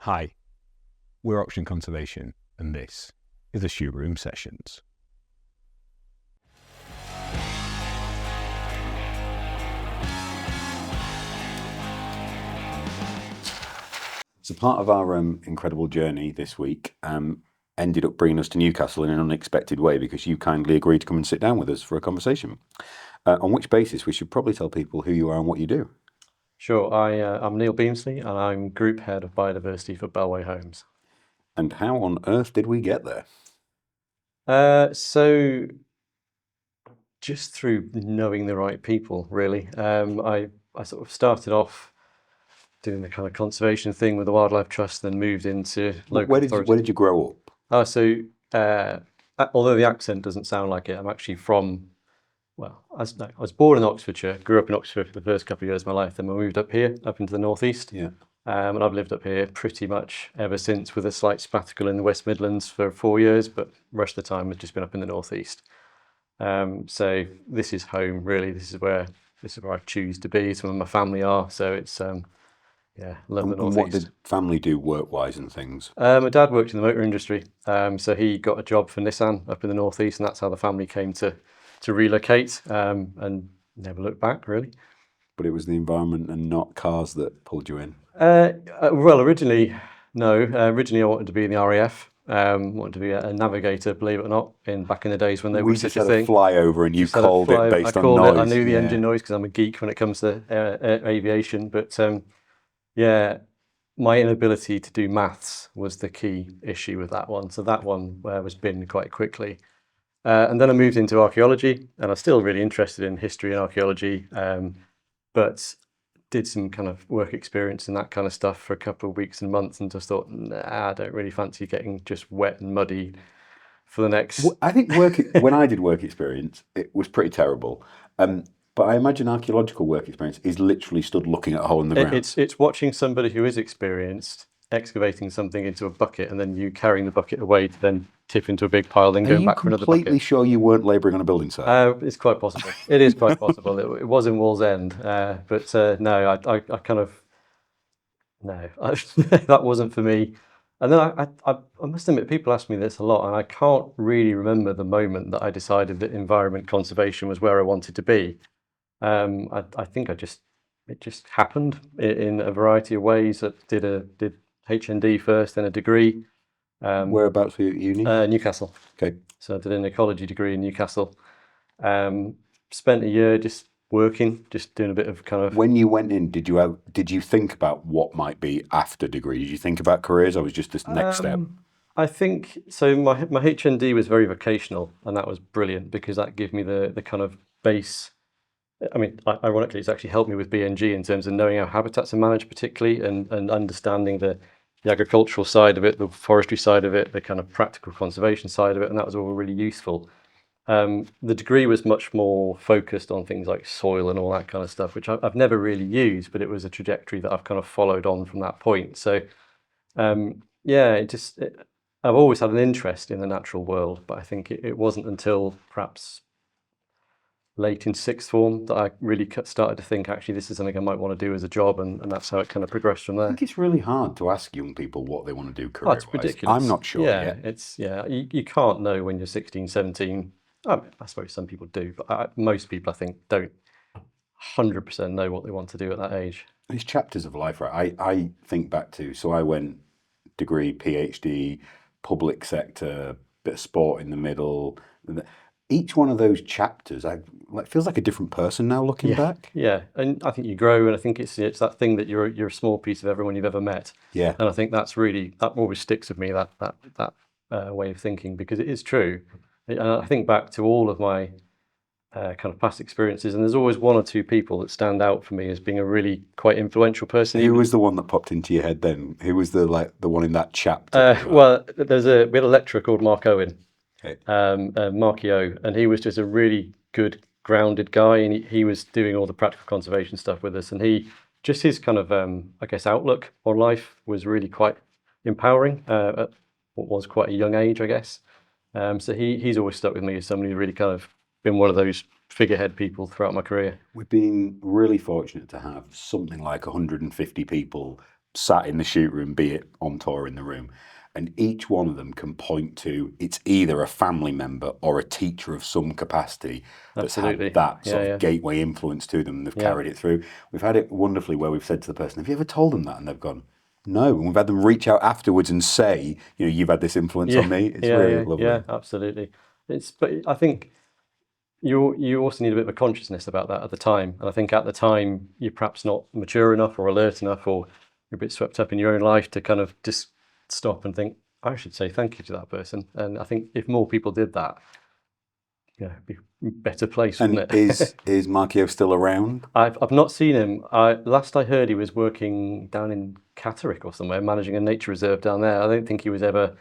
Hi, we're Auction Conservation, and this is the Shoe Room Sessions. So part of our incredible journey this week ended up bringing us to Newcastle in an unexpected way because you kindly agreed to come and sit down with us for a conversation. On which basis we should probably tell people who you are and what you do. Sure, I'm Neil Beamsley and I'm Group Head of Biodiversity for Bellway Homes. And how on earth did we get there? So just through knowing the right people, really. I sort of started off doing the kind of conservation thing with the Wildlife Trust, then moved into local authority. Where did you grow up? Although the accent doesn't sound like it, I'm actually from, I was born in Oxfordshire, grew up in Oxford for the first couple of years of my life, then we moved up here, up into the northeast. Yeah. And I've lived up here pretty much ever since, with a slight sabbatical in the West Midlands for 4 years, but the rest of the time has just been up in the northeast. So this is home, really. This is where I choose to be. Some of my family are, so it's love the northeast. And what did family do work-wise and things? My dad worked in the motor industry, so he got a job for Nissan up in the northeast, and that's how the family came to relocate and never looked back, really. But it was the environment and not cars that pulled you in? Well, originally, no. Originally, I wanted to be in the RAF. Wanted to be a navigator, believe it or not, back in the days when there was such a thing. We just had a flyover and you called it based on noise. I knew the engine noise because I'm a geek when it comes to aviation. But my inability to do maths was the key issue with that one. So that one was binned quite quickly. And then I moved into archaeology, and I'm still really interested in history and archaeology, but did some kind of work experience and that kind of stuff for a couple of weeks and months, and just thought, I don't really fancy getting just wet and muddy for the next... Well, I think when I did work experience, it was pretty terrible. But I imagine archaeological work experience is literally stood looking at a hole in the ground. It's watching somebody who is experienced excavating something into a bucket, and then you carrying the bucket away to then tip into a big pile, then going back for another bucket. Are you completely sure you weren't labouring on a building site? It's quite possible. It is quite possible. It was in Wallsend, but no, I kind of, no, that wasn't for me. And then I must admit, people ask me this a lot, and I can't really remember the moment that I decided that environment conservation was where I wanted to be. I think it just happened in a variety of ways. I did HND first, then a degree. Whereabouts were you at uni? Newcastle. Okay. So I did an ecology degree in Newcastle. Spent a year just working, just doing a bit of kind of... When you went in, did you think about what might be after degree? Did you think about careers, or was just this next step? I think so. My HND was very vocational, and that was brilliant because that gave me the kind of base. I mean, ironically, it's actually helped me with BNG in terms of knowing how habitats are managed, particularly, and understanding the agricultural side of it, the forestry side of it, the kind of practical conservation side of it, and that was all really useful. The degree was much more focused on things like soil and all that kind of stuff, which I've never really used, but it was a trajectory that I've kind of followed on from that point. So, I've always had an interest in the natural world, but I think it wasn't until perhaps late in sixth form that I really started to think, actually, this is something I might want to do as a job, and that's how it kind of progressed from there. I think it's really hard to ask young people what they want to do career-wise. That's ridiculous. I'm not sure yet. You can't know when you're 16, 17. I suppose some people do, but most people, I think, don't 100% know what they want to do at that age. It's chapters of life, right? I think back to, so I went degree, PhD, public sector, bit of sport in the middle. Each one of those chapters, feels like a different person now looking back. Yeah, and I think you grow, and I think it's that thing that you're a small piece of everyone you've ever met. Yeah, and I think that always sticks with me, that way of thinking, because it is true. And I think back to all of my kind of past experiences, and there's always one or two people that stand out for me as being a really quite influential person. Who was the one that popped into your head then? Who was the one in that chapter? Well, we had a lecturer called Mark Owen. Marky O, and he was just a really good, grounded guy, and he was doing all the practical conservation stuff with us, and his kind of outlook on life was really quite empowering at what was quite a young age, I guess. So he's always stuck with me as somebody who's really kind of been one of those figurehead people throughout my career. We've been really fortunate to have something like 150 people sat in the shoot room, be it on tour in the room, and each one of them can point to it's either a family member or a teacher of some capacity that's Absolutely. had that sort Yeah, of gateway influence to them and they've Yeah. carried it through. We've had it wonderfully where we've said to the person, have you ever told them that? And they've gone, no. And we've had them reach out afterwards and say, you know, you've had this influence on me. It's really lovely. Yeah, absolutely. But I think you also need a bit of a consciousness about that at the time. And I think at the time you're perhaps not mature enough or alert enough, or you're a bit swept up in your own life to kind of just stop and think, I should say thank you to that person. And I think if more people did that, yeah, it'd be a better place, And wouldn't it? is Markio still around? I've not seen him. Last I heard, he was working down in Catterick or somewhere, managing a nature reserve down there. I don't think he was ever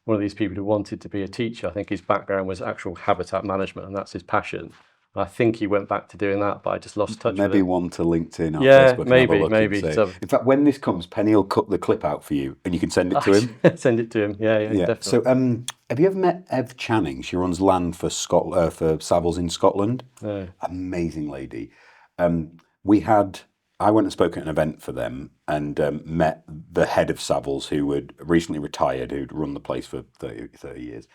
one of these people who wanted to be a teacher. I think his background was actual habitat management, and that's his passion. I think he went back to doing that, but I just lost touch with Maybe him. one to LinkedIn or Yeah, Facebook. maybe, and have a look maybe. and say- So- In fact, when this comes, Penny will cut the clip out for you, and you can send it to him. Send it to him. Yeah, definitely. So, have you ever met Ev Channing? She runs land for for Savills in Scotland. No. Amazing lady. I went and spoke at an event for them and met the head of Savills, who had recently retired, who'd run the place for 30 years.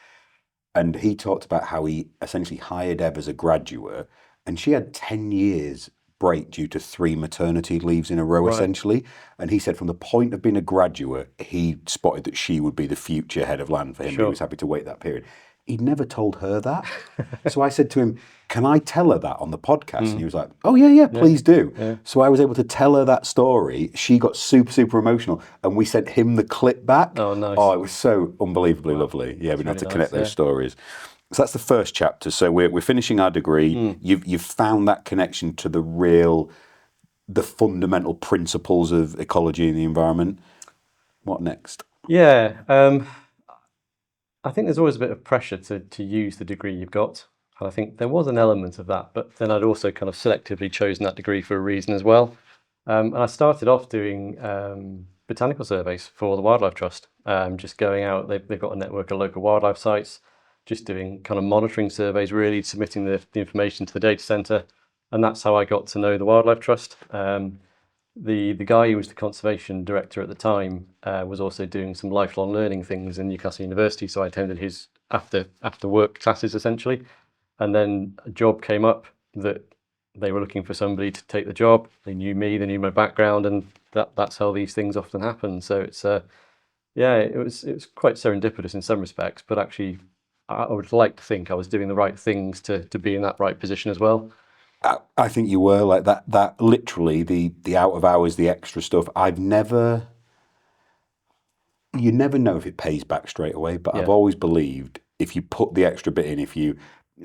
And he talked about how he essentially hired Ev as a graduate, and she had 10 years break due to 3 maternity leaves in a row, essentially. And he said from the point of being a graduate, he spotted that she would be the future head of land for him. He was happy to wait that period. He'd never told her that. So I said to him, can I tell her that on the podcast? And he was like, oh, yeah, please do. Yeah. So I was able to tell her that story. She got super, super emotional. And we sent him the clip back. Oh, nice. Oh, it was so unbelievably lovely. Yeah, we had to really connect nice, those stories. So that's the first chapter. So we're finishing our degree. You've found that connection to the fundamental principles of ecology and the environment. What next? Yeah, I think there's always a bit of pressure to use the degree you've got. And I think there was an element of that, but then I'd also kind of selectively chosen that degree for a reason as well. And I started off doing botanical surveys for the Wildlife Trust, just going out. They've got a network of local wildlife sites, just doing kind of monitoring surveys, really submitting the information to the data centre. And that's how I got to know the Wildlife Trust. The guy who was the conservation director at the time was also doing some lifelong learning things in Newcastle University, so I attended his after work classes essentially. And then a job came up that they were looking for somebody to take the job. They knew me, they knew my background, and that's how these things often happen. So it's it was quite serendipitous in some respects, but actually I would like to think I was doing the right things to be in that right position as well. I think you were like that literally the out of hours, the extra stuff. You never know if it pays back straight away, but I've always believed if you put the extra bit in,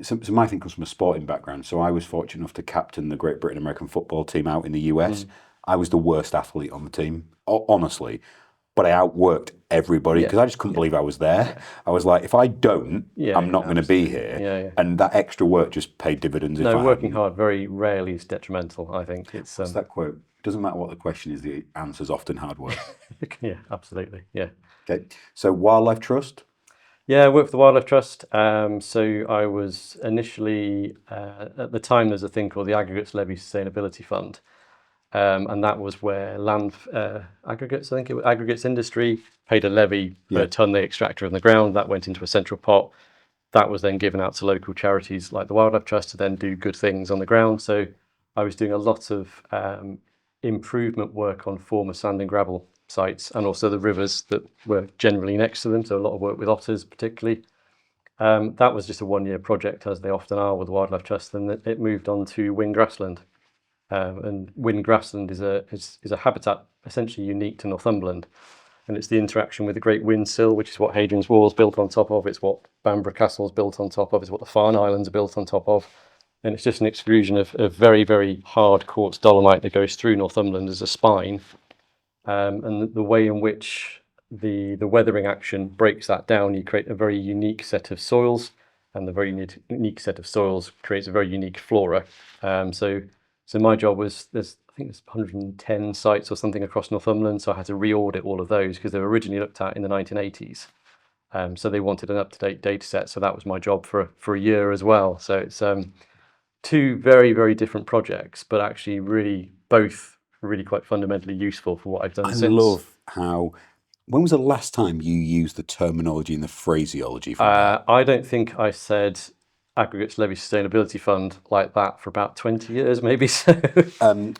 so my thing comes from a sporting background. So I was fortunate enough to captain the Great Britain American football team out in the US. I was the worst athlete on the team, honestly. But I outworked everybody because I just couldn't believe I was there. I was like, if I don't, I'm not going to be here. And that extra work just paid dividends. Working hard very rarely is detrimental, I think. It's What's that quote? It doesn't matter what the question is, the answer's often hard work. Yeah, absolutely. Yeah. Okay. So Wildlife Trust? Yeah, I worked for the Wildlife Trust. So I was initially, at the time, there's a thing called the Aggregates Levy Sustainability Fund. And that was where land aggregates, I think it was aggregates industry, paid a levy per tonne they extracted from the ground. That went into a central pot. That was then given out to local charities like the Wildlife Trust to then do good things on the ground. So I was doing a lot of improvement work on former sand and gravel sites, and also the rivers that were generally next to them. So a lot of work with otters particularly. That was just a 1-year project, as they often are with the Wildlife Trust. Then it moved on to Wing Grassland. And Wing Grassland is a habitat essentially unique to Northumberland, and it's the interaction with the Great Windsill, which is what Hadrian's Wall is built on top of. It's what Bamburgh Castle is built on top of. It's what the Farne Islands are built on top of, and it's just an extrusion of very, very hard quartz dolomite that goes through Northumberland as a spine, and the way in which the weathering action breaks that down, you create a very unique set of soils, and the very unique set of soils creates a very unique flora. So my job was, I think there's 110 sites or something across Northumberland, so I had to re-audit all of those because they were originally looked at in the 1980s. So they wanted an up-to-date data set, so that was my job for a year as well. So it's 2 very, very different projects, but actually really both really quite fundamentally useful for what I've done I since. love how. When was the last time you used the terminology and the phraseology from that? I don't think I said aggregates levy sustainability fund like that for about 20 years, maybe. So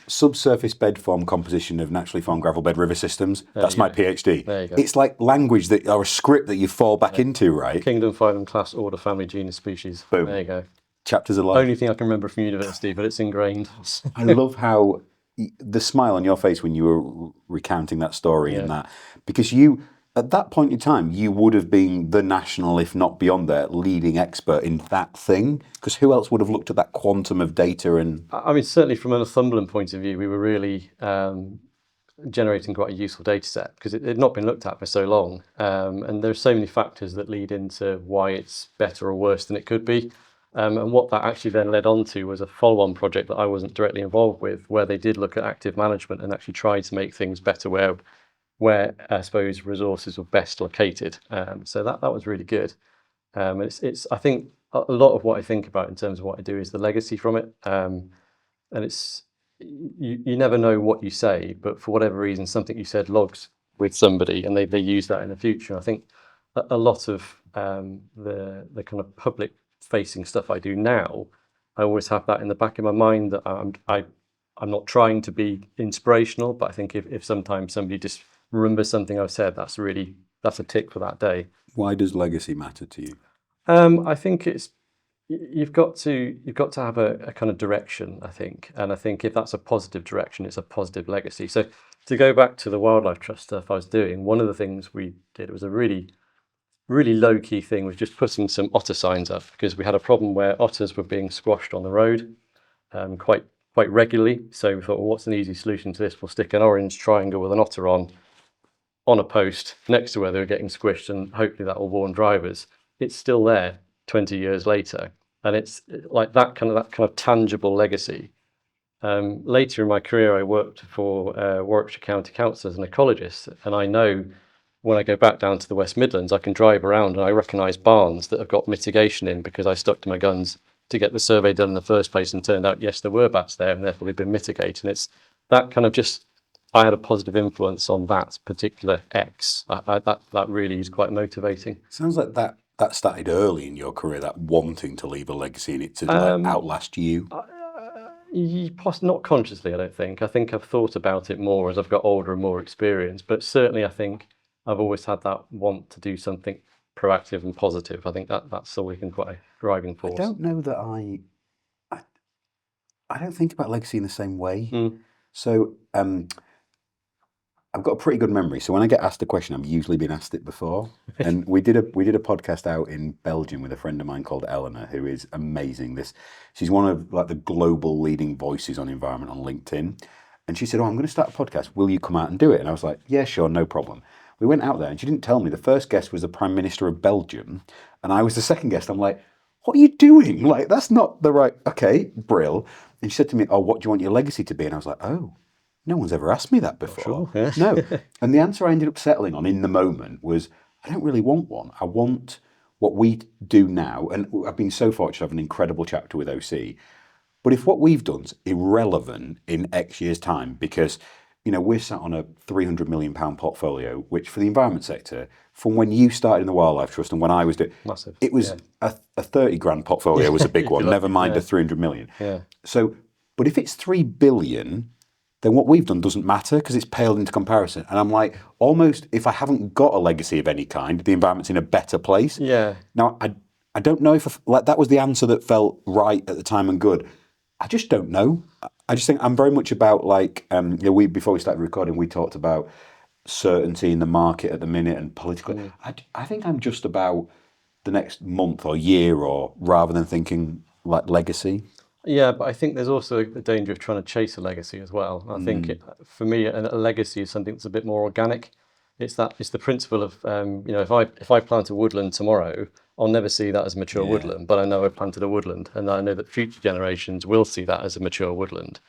Subsurface bed form composition of naturally formed gravel bed river systems. That's you my go. PhD. There you go. It's like language that, or a script that you fall back into, right? Kingdom, phylum, class, order, family, genus, species. Boom. There you go. Chapters of life. Only thing I can remember from university, but it's ingrained. I love how the smile on your face when you were recounting that story and that, because you, at that point in time, you would have been the national, if not beyond there, leading expert in that thing. Because who else would have looked at that quantum of data? And I mean, certainly from a Northumberland point of view, we were really generating quite a useful data set because it had not been looked at for so long. And there are so many factors that lead into why it's better or worse than it could be. And what that actually then led on to was a follow-on project that I wasn't directly involved with, where they did look at active management and actually tried to make things better where I suppose resources were best located. So that was really good. It's I think a lot of what I think about in terms of what I do is the legacy from it. And it's you never know what you say, but for whatever reason, something you said logs with somebody, and they use that in the future. I think a lot of the kind of public facing stuff I do now, I always have that in the back of my mind that I'm not trying to be inspirational, but I think if sometimes somebody just remembers something I've said, that's a tick for that day. why does legacy matter to you? I think you've got to have a kind of direction, I think, and I think if that's a positive direction, it's a positive legacy. So to go back to the wildlife trust stuff I was doing, one of the things we did was a really low key thing was just putting some otter signs up because we had a problem where otters were being squashed on the road quite regularly. So we thought, well, what's an easy solution to this? We'll stick an orange triangle with an otter on a post next to where they were getting squished, and hopefully that will warn drivers. It's still there 20 years later, and it's like that kind of tangible legacy. Later in my career, I worked for Warwickshire County Council as an ecologist, and I know when I go back down to the West Midlands, I can drive around and I recognise barns that have got mitigation in because I stuck to my guns to get the survey done in the first place, and turned out, yes, there were bats there, and therefore they've been mitigated. And it's that kind of just, I had a positive influence on that particular X. That really is quite motivating. Sounds like that started early in your career, that wanting to leave a legacy and it to like outlast you. Not consciously, I don't think. I think I've thought about it more as I've got older and more experienced, but certainly I think I've always had that want to do something proactive and positive. I think that's always been quite a driving force. I don't know that I don't think about legacy in the same way. So I've got a pretty good memory. So when I get asked a question, I've usually been asked it before. And we did a podcast out in Belgium with a friend of mine called Eleanor, who is amazing. She's one of like the global leading voices on environment on LinkedIn. And she said, "Oh, I'm going to start a podcast. Will you come out and do it?" And I was like, "Yeah, sure, no problem." We went out there and she didn't tell me. The first guest was the Prime Minister of Belgium. And I was the second guest. I'm like, "What are you doing? Like, that's not the right..." Okay, brill. And she said to me, "Oh, what do you want your legacy to be?" And I was like, "Oh, no one's ever asked me that before." Sure, yeah. No. And the answer I ended up settling on in the moment was, I don't really want one. I want what we do now. And I've been so fortunate to have an incredible chapter with OC. But if what we've done's irrelevant in X years' time, because we're sat on a £300 million portfolio, which for the environment sector, from when you started in the Wildlife Trust and when I was doing, Massive. it was a 30 grand portfolio was a big one, never mind a 300 million. Yeah. So, but if it's 3 billion, then what we've done doesn't matter because it's paled into comparison. And I'm like, almost if I haven't got a legacy of any kind, the environment's in a better place. Yeah. Now, I don't know if that was the answer that felt right at the time and good. I just don't know. I just think I'm very much about like, before we started recording, we talked about certainty in the market at the minute and political. I think I'm just about the next month or year, or rather than thinking like legacy. Yeah, but I think there's also a danger of trying to chase a legacy as well. I think for me, a legacy is something that's a bit more organic. It's the principle of if I plant a woodland tomorrow, I'll never see that as a mature woodland, but I know I planted a woodland, and I know that future generations will see that as a mature woodland.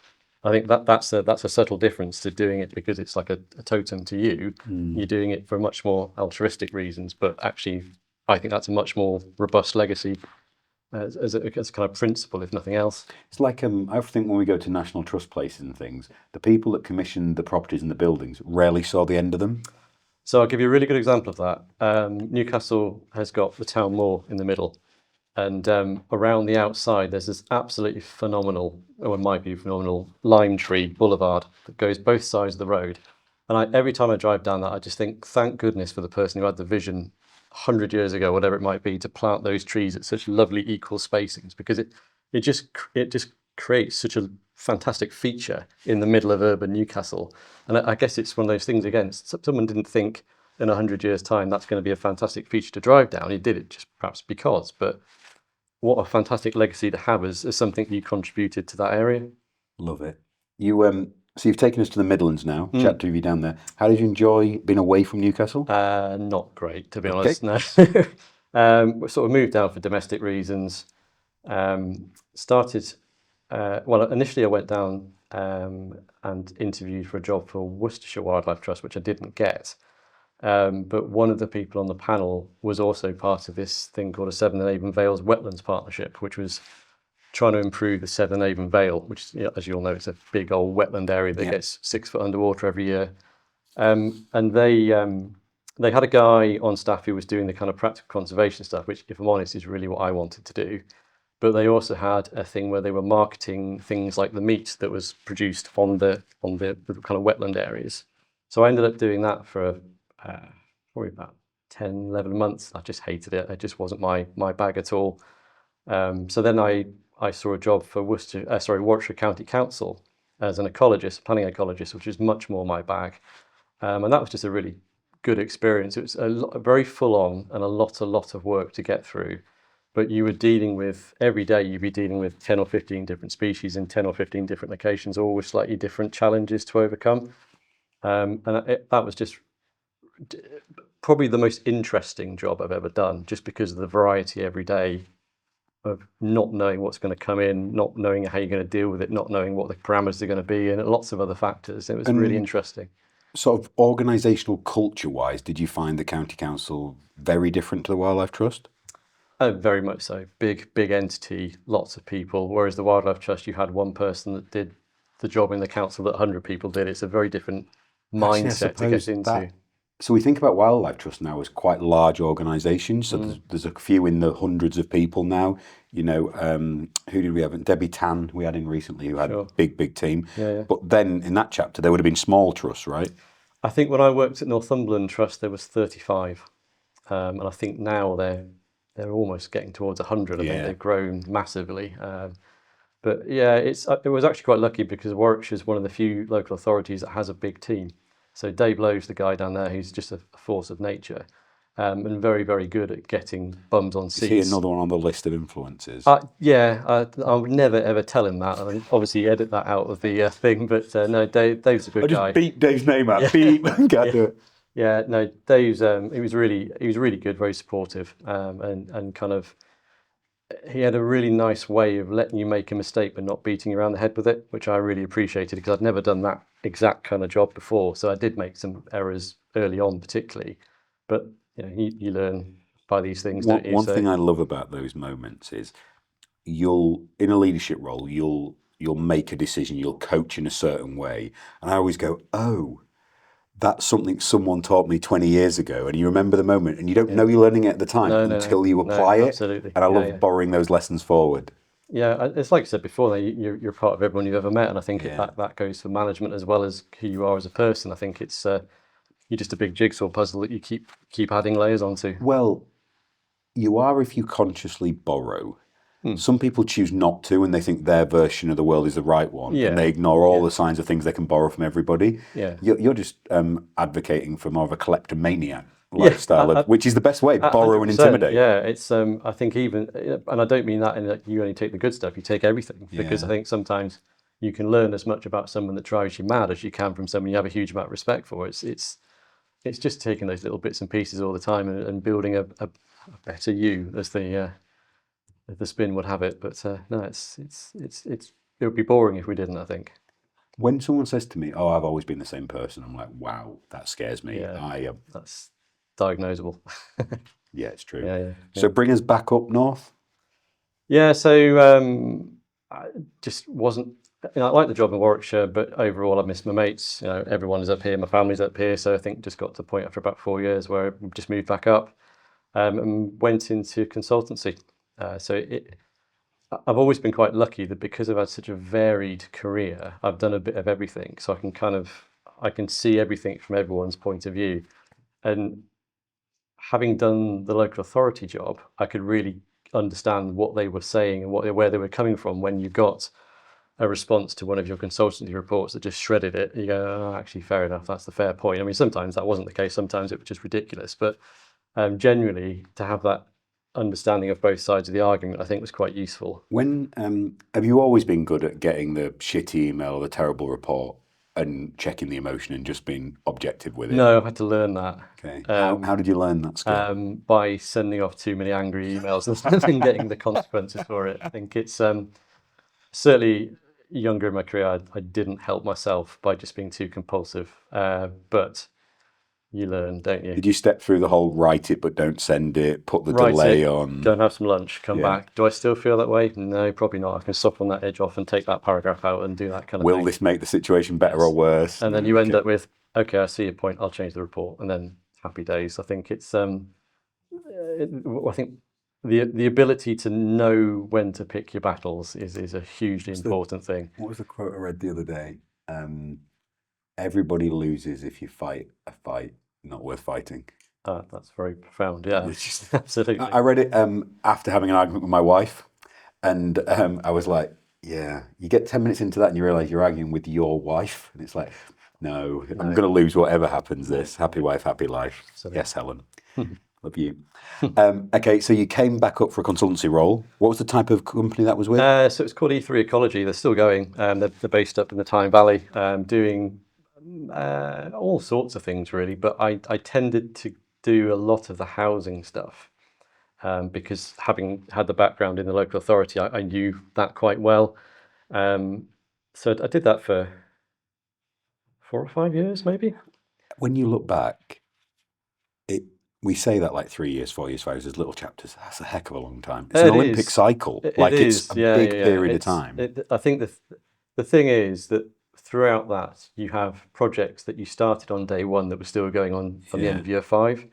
I think that's a subtle difference to doing it because it's like a totem to you. You're doing it for much more altruistic reasons, but actually, I think that's a much more robust legacy as a kind of principle, if nothing else. It's like I often think when we go to National Trust places and things, the people that commissioned the properties and the buildings rarely saw the end of them. So I'll give you a really good example of that. Newcastle has got the town moor in the middle, and around the outside there's this absolutely phenomenal, or it might be phenomenal, lime tree boulevard that goes both sides of the road. And every time I drive down that, I just think, thank goodness for the person who had the vision 100 years ago, whatever it might be, to plant those trees at such lovely equal spacings, because it just creates such a fantastic feature in the middle of urban Newcastle. And I guess it's one of those things, again, someone didn't think in 100 years' time that's going to be a fantastic feature to drive down. He did it just perhaps because, but what a fantastic legacy to have as something you contributed to that area. Love it. So you've taken us to the Midlands now, chapter of you down there. How did you enjoy being away from Newcastle? Not great, to be honest. No. We sort of moved down for domestic reasons. Initially I went down and interviewed for a job for Worcestershire Wildlife Trust, which I didn't get. But one of the people on the panel was also part of this thing called a Severn and Avon Vales Wetlands Partnership, which was trying to improve the Severn Avon Vale, which, as you all know, it's a big old wetland area that gets 6 foot underwater every year. And they had a guy on staff who was doing the kind of practical conservation stuff, which, if I'm honest, is really what I wanted to do. But they also had a thing where they were marketing things like the meat that was produced on the kind of wetland areas. So I ended up doing that for probably about 10, 11 months. I just hated it. It just wasn't my bag at all. So then I saw a job for Warwickshire County Council as an ecologist, planning ecologist, which is much more my bag. And that was just a really good experience. It was very full on and a lot of work to get through. But you were dealing with, every day you'd be dealing with 10 or 15 different species in 10 or 15 different locations, all with slightly different challenges to overcome. That was just probably the most interesting job I've ever done, just because of the variety every day of not knowing what's going to come in, not knowing how you're going to deal with it, not knowing what the parameters are going to be, and lots of other factors. It was really interesting. Sort of organisational culture-wise, did you find the County Council very different to the Wildlife Trust? Very much so. Big entity, lots of people. Whereas the Wildlife Trust, you had one person that did the job in the council that 100 people did. It's a very different mindset to get into. So we think about Wildlife Trust now as quite large organisations. So there's a few in the hundreds of people now. You know, who did we have? Debbie Tan we had in recently, who had a big team. Yeah. But then in that chapter, there would have been small trusts, right? I think when I worked at Northumberland Trust, there was 35. And I think now they're almost getting towards 100. I think they've grown massively. But yeah, it was actually quite lucky because Warwickshire is one of the few local authorities that has a big team. So Dave Lowe's the guy down there who's just a force of nature, and very, very good at getting bums on seats. Is he another one on the list of influences? I would never ever tell him that. I mean, obviously edit that out of the thing, but no, Dave's a good guy. I just beat Dave's name out. Beep. Can't do it. Yeah, no, Dave's he was really good, very supportive, and kind of he had a really nice way of letting you make a mistake but not beating you around the head with it, which I really appreciated because I'd never done that exact kind of job before. So I did make some errors early on, particularly, but you know, you learn by these things. One thing I love about those moments is in a leadership role, you'll make a decision, you'll coach in a certain way, and I always go, oh, that's something someone taught me 20 years ago, and you remember the moment, and you don't know you're learning it at the time until you apply it. Absolutely. And I love borrowing those lessons forward. Yeah, it's like I said before, you're part of everyone you've ever met, and I think that goes for management as well as who you are as a person. I think it's you're just a big jigsaw puzzle that you keep adding layers onto. Well, you are if you consciously borrow. Some people choose not to, and they think their version of the world is the right one, and they ignore all the signs of things they can borrow from everybody. Yeah, you're just advocating for more of a kleptomaniac lifestyle, which is the best way: borrow and intimidate. Yeah, it's I think even, and I don't mean that in that you only take the good stuff; you take everything, because I think sometimes you can learn as much about someone that drives you mad as you can from someone you have a huge amount of respect for. It's just taking those little bits and pieces all the time and building a better you, as the spin would have it. But no, it would be boring if we didn't, I think. When someone says to me, "Oh, I've always been the same person," I'm like, "Wow, that scares me." Yeah, that's diagnosable. Yeah, it's true. Yeah. So bring us back up north. Yeah, so I just wasn't. I like the job in Warwickshire, but overall, I miss my mates. Everyone is up here, my family's up here, so I think just got to the point after about 4 years where I just moved back up and went into consultancy. I've always been quite lucky that because I've had such a varied career, I've done a bit of everything, so I can see everything from everyone's point of view, and having done the local authority job, I could really understand what they were saying and where they were coming from when you got a response to one of your consultancy reports that just shredded it. You go, oh, actually, fair enough. That's the fair point. I mean, sometimes that wasn't the case. Sometimes it was just ridiculous. But generally, to have that understanding of both sides of the argument, I think was quite useful. When have you always been good at getting the shitty email or the terrible report and checking the emotion and just being objective with it? No, I've had to learn that. Okay. How did you learn that skill? By sending off too many angry emails and getting the consequences for it. I think it's certainly younger in my career, I didn't help myself by just being too compulsive. But you learn, don't you? Did you step through the whole write it but don't send it, put the Write delay it, on? Go and have some lunch, come back. Do I still feel that way? No, probably not. I can soften that edge off and take that paragraph out and do that kind of thing. Will this make the situation better or worse? And then you end up with, okay, I see your point, I'll change the report, and then happy days. I think it's I think the ability to know when to pick your battles is a hugely important thing. What was the quote I read the other day? Everybody loses if you fight a fight not worth fighting. That's very profound. Yeah, absolutely. I read it after having an argument with my wife, and I was like, yeah, you get 10 minutes into that and you realise you're arguing with your wife, and it's like, no, I'm going to lose whatever happens this. Happy wife, happy life. Absolutely. Yes, Helen. Love you. Okay, so you came back up for a consultancy role. What was the type of company that was with? So it's called E3 Ecology. They're still going. They're based up in the Tyne Valley, doing all sorts of things really. But I tended to do a lot of the housing stuff because having had the background in the local authority, I knew that quite well. So I did that for 4 or 5 years, maybe. When you look back, we say that like 3 years, 4 years, 5 years, there's little chapters. That's a heck of a long time. It's an Olympic cycle. It's a big period of time. I think the thing is that throughout that, you have projects that you started on day one that were still going on the end of year 5.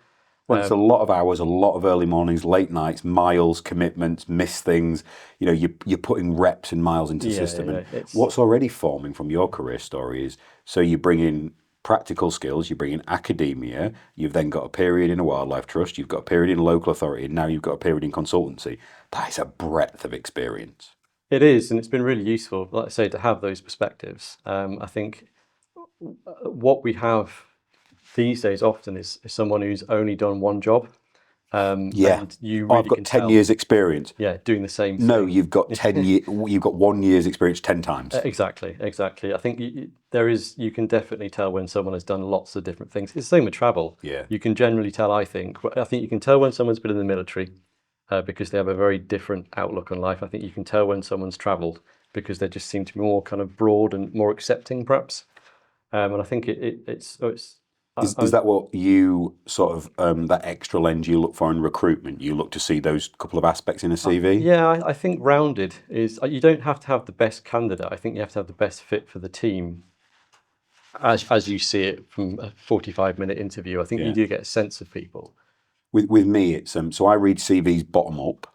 Well, it's a lot of hours, a lot of early mornings, late nights, miles, commitments, miss things. You're putting reps and miles into the system. And what's already forming from your career story is, so you bring in practical skills, you bring in academia, you've then got a period in a wildlife trust, you've got a period in a local authority, and now you've got a period in consultancy. That is a breadth of experience. It is, and it's been really useful, like I say, to have those perspectives. I think what we have these days often is someone who's only done one job. And you really I've got 10 years experience. Yeah, doing the same thing. No, you've got 10 years. You've got 1 year's experience 10 times. Exactly. I think you can definitely tell when someone has done lots of different things. It's the same with travel. Yeah. You can generally tell. I think you can tell when someone's been in the military because they have a very different outlook on life. I think you can tell when someone's travelled because they just seem to be more kind of broad and more accepting, perhaps. And I think it's. Is that what you sort of, that extra lens you look for in recruitment? You look to see those couple of aspects in a CV? Yeah, I think rounded is, you don't have to have the best candidate. I think you have to have the best fit for the team. As you see it from a 45-minute interview, I think you do get a sense of people. With me, it's so I read CVs bottom up.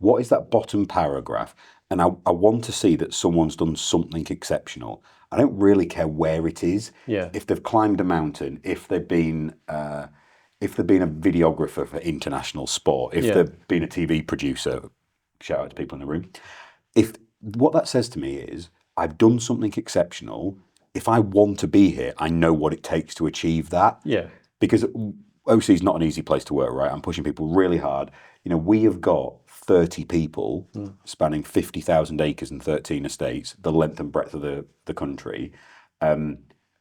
What is that bottom paragraph? And I want to see that someone's done something exceptional. I don't really care where it is. Yeah. If they've climbed a mountain, if they've been a videographer for international sport, if they've been a TV producer, shout out to people in the room. If what that says to me is, I've done something exceptional. If I want to be here, I know what it takes to achieve that. Yeah. Because OC is not an easy place to work, right? I'm pushing people really hard. We have got 30 people spanning 50,000 acres and 13 estates, the length and breadth of the country.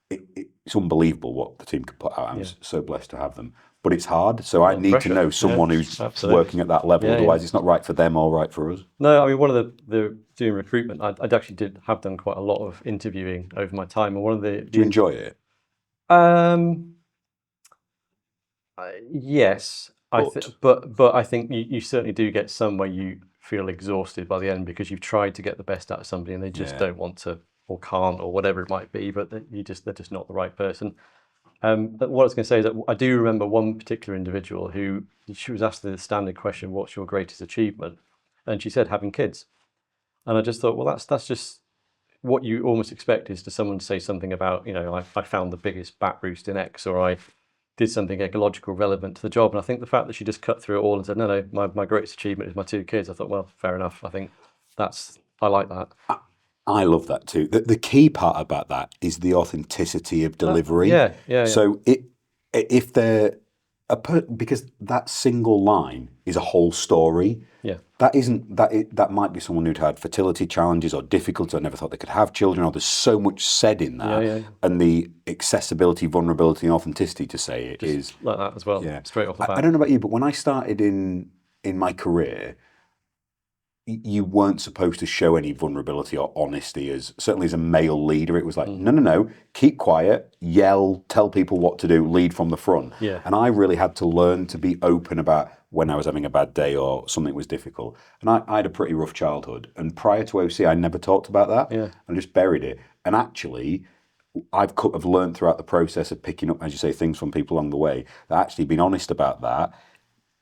It's unbelievable what the team can put out. I'm so blessed to have them. But it's hard, so I need to know someone who's working at that level. Otherwise, it's not right for them or right for us. No, I mean, one of the doing recruitment, I actually have done quite a lot of interviewing over my time. And one of the... Do you enjoy it? Yes, but I think you certainly do get some where you feel exhausted by the end because you've tried to get the best out of somebody and they just don't want to or can't or whatever it might be, but they're just not the right person. But what I was going to say is that I do remember one particular individual who she was asked the standard question, "What's your greatest achievement?" And she said, "Having kids." And I just thought, well, that's just what you almost expect is to someone to say something about, I found the biggest bat roost in X, or I did something ecological relevant to the job. And I think the fact that she just cut through it all and said, no, my greatest achievement is my 2 kids. I thought, well, fair enough. I think I like that. I love that too. The key part about that is the authenticity of delivery. Yeah. So if they're because that single line is a whole story. Yeah. That might be someone who'd had fertility challenges or difficulties, or never thought they could have children, or there's so much said in that. Yeah. And the accessibility, vulnerability, and authenticity to say it Just is like that as well. Yeah. Straight off the bat. I don't know about you, but when I started in my career, you weren't supposed to show any vulnerability or honesty certainly as a male leader. It was like, no, keep quiet, yell, tell people what to do, lead from the front. Yeah. And I really had to learn to be open about when I was having a bad day or something was difficult. And I had a pretty rough childhood. And prior to OC, I never talked about that. Yeah. I just buried it. And actually, I've learned throughout the process of picking up, as you say, things from people along the way, that actually being honest about that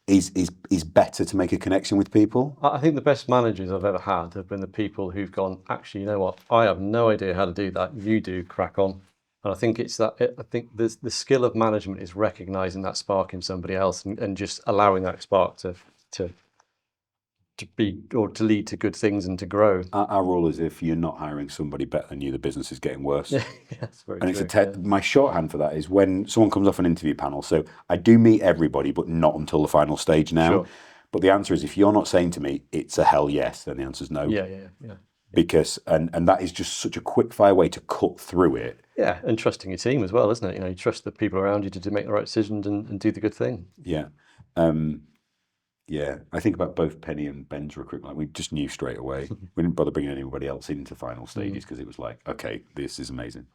is better to make a connection with people. I think the best managers I've ever had have been the people who've gone, actually, you know what? I have no idea how to do that. You do, crack on. And I think I think the skill of management is recognizing that spark in somebody else and just allowing that spark to be, or to lead to good things and to grow. Our rule is if you're not hiring somebody better than you, the business is getting worse. Yeah, that's very and true. it's my shorthand for that is when someone comes off an interview panel. So I do meet everybody, but not until the final stage now. Sure. But the answer is, if you're not saying to me, it's a hell yes, then the answer is no. Yeah. Because, and that is just such a quick fire way to cut through it. Yeah, and trusting your team as well, isn't it? You trust the people around you to make the right decisions and do the good thing. Yeah. Yeah, I think about both Penny and Ben's recruitment. We just knew straight away. We didn't bother bringing anybody else into final stages because it was like, okay, this is amazing.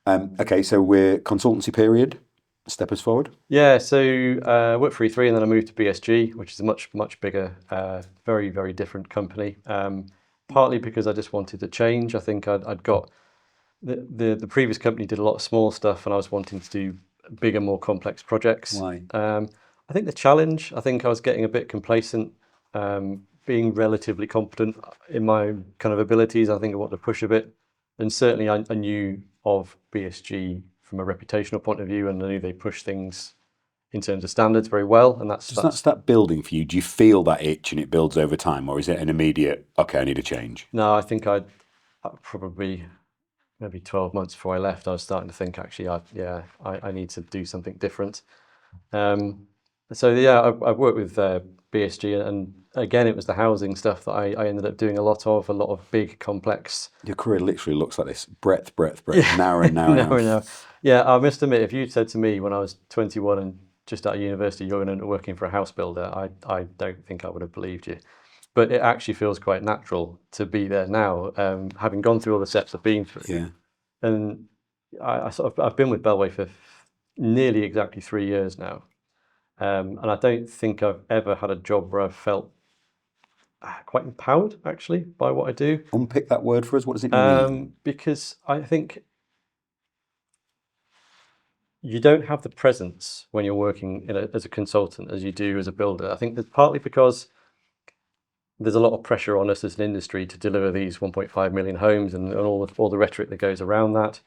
Okay, so we're consultancy period. Step us forward. Yeah, so I worked for E3 and then I moved to BSG, which is a much, much bigger, very, very different company. Partly because I just wanted to change. I think I'd got the previous company did a lot of small stuff and I was wanting to do bigger, more complex projects. Why? I think the challenge, I think I was getting a bit complacent, being relatively confident in my kind of abilities. I think I wanted to push a bit. And certainly I knew of BSG from a reputational point of view, and I knew they push things in terms of standards very well. And that's that building for you? Do you feel that itch and it builds over time, or is it an immediate, okay, I need a change? No, I think I probably maybe 12 months before I left, I was starting to think, actually, I need to do something different. So yeah, I've worked with BSG, and again, it was the housing stuff that I ended up doing a lot of big, complex. Your career literally looks like this: breadth, narrow and narrow. Yeah, I must admit, if you'd said to me when I was 21 and just out of university, you're going to end up working for a house builder, I don't think I would have believed you. But it actually feels quite natural to be there now, having gone through all the steps I've been through. Yeah. And I've been with Bellway for nearly exactly 3 years now. And I don't think I've ever had a job where I've felt quite empowered, actually, by what I do. Unpick that word for us. What does it mean? Because I think you don't have the presence when you're working as a consultant as you do as a builder. I think that's partly because there's a lot of pressure on us as an industry to deliver these 1.5 million homes and all the rhetoric that goes around that.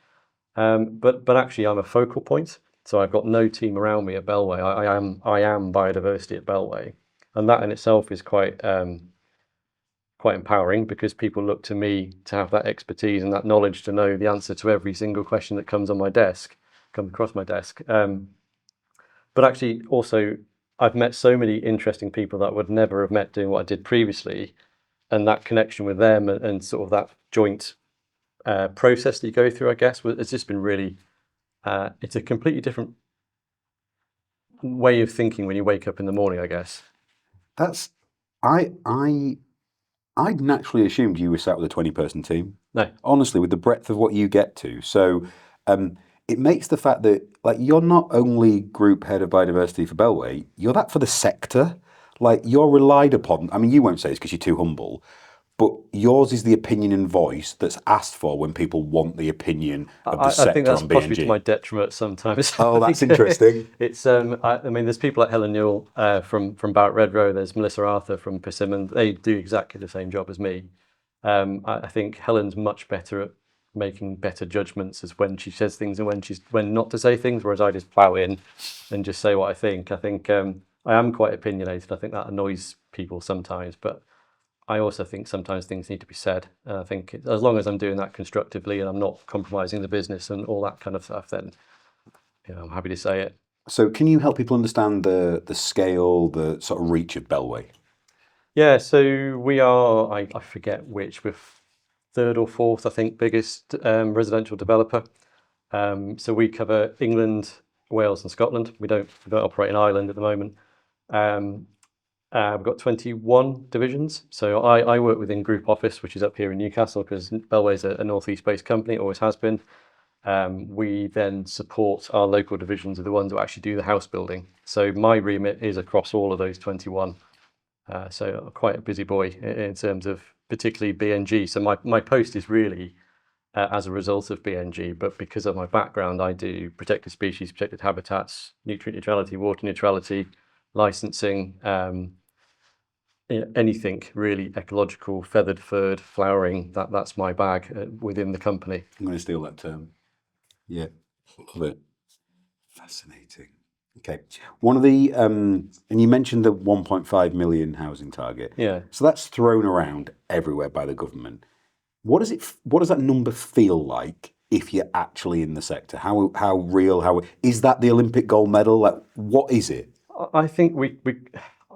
But actually, I'm a focal point. So I've got no team around me at Bellway. I am biodiversity at Bellway, and that in itself is quite empowering, because people look to me to have that expertise and that knowledge to know the answer to every single question that comes across my desk. But actually, also, I've met so many interesting people that I would never have met doing what I did previously, and that connection with them and sort of that joint process that you go through, I guess, it's just been really. It's a completely different way of thinking when you wake up in the morning, I guess. I naturally assumed you were sat with a 20-person team. No. Honestly, with the breadth of what you get to. So it makes the fact that, like, you're not only Group Head of Biodiversity for Bellway, you're that for the sector. like you're relied upon. I mean, you won't say this because you're too humble, but yours is the opinion and voice that's asked for when people want the opinion of the I sector think that's on possibly to BNG. my detriment sometimes. Oh, that's interesting. It's I mean, there's people like Helen Newell from Barrett Redrow. There's Melissa Arthur from Persimmon. They do exactly the same job as me. I think Helen's much better at making better judgments as when she says things and when not to say things, whereas I just plow in and just say what I think. I think I am quite opinionated. I think that annoys people sometimes, but I also think sometimes things need to be said. I think as long as I'm doing that constructively and I'm not compromising the business and all that kind of stuff, then I'm happy to say it. So can you help people understand the scale, the sort of reach of Bellway? Yeah, so we are, I forget which, we're third or fourth, I think, biggest residential developer. So we cover England, Wales and Scotland. We don't operate in Ireland at the moment. We've got 21 divisions. So I work within Group Office, which is up here in Newcastle, because Bellway is a northeast based company, always has been. We then support our local divisions are the ones who actually do the house building. So my remit is across all of those 21. So quite a busy boy in terms of particularly BNG. So my post is really as a result of BNG, but because of my background, I do protected species, protected habitats, nutrient neutrality, water neutrality, licensing, anything really ecological, feathered, furred, flowering. That's my bag within the company. I'm going to steal that term. Yeah, love it. Fascinating. Okay, one of the and you mentioned the 1.5 million housing target. Yeah. So that's thrown around everywhere by the government. What does that number feel like if you're actually in the sector? How real? How is that the Olympic gold medal? Like, what is it? I think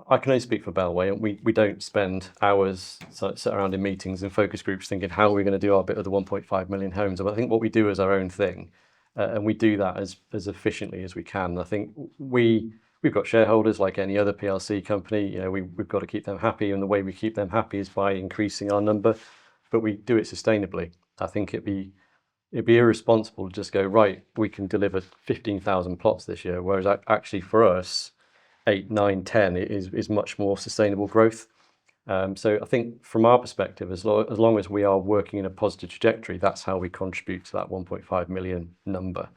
I can only speak for Bellway. We don't spend hours sit around in meetings and focus groups thinking how we're going to do our bit of the 1.5 million homes. But I think what we do is our own thing, and we do that as efficiently as we can. And I think we've got shareholders like any other PLC company. We've got to keep them happy, and the way we keep them happy is by increasing our number. But we do it sustainably. I think it'd be irresponsible to just go, right, we can deliver 15,000 plots this year, whereas actually for us, 8, 9, 10 is much more sustainable growth. So I think from our perspective, as long as we are working in a positive trajectory, that's how we contribute to that 1.5 million number.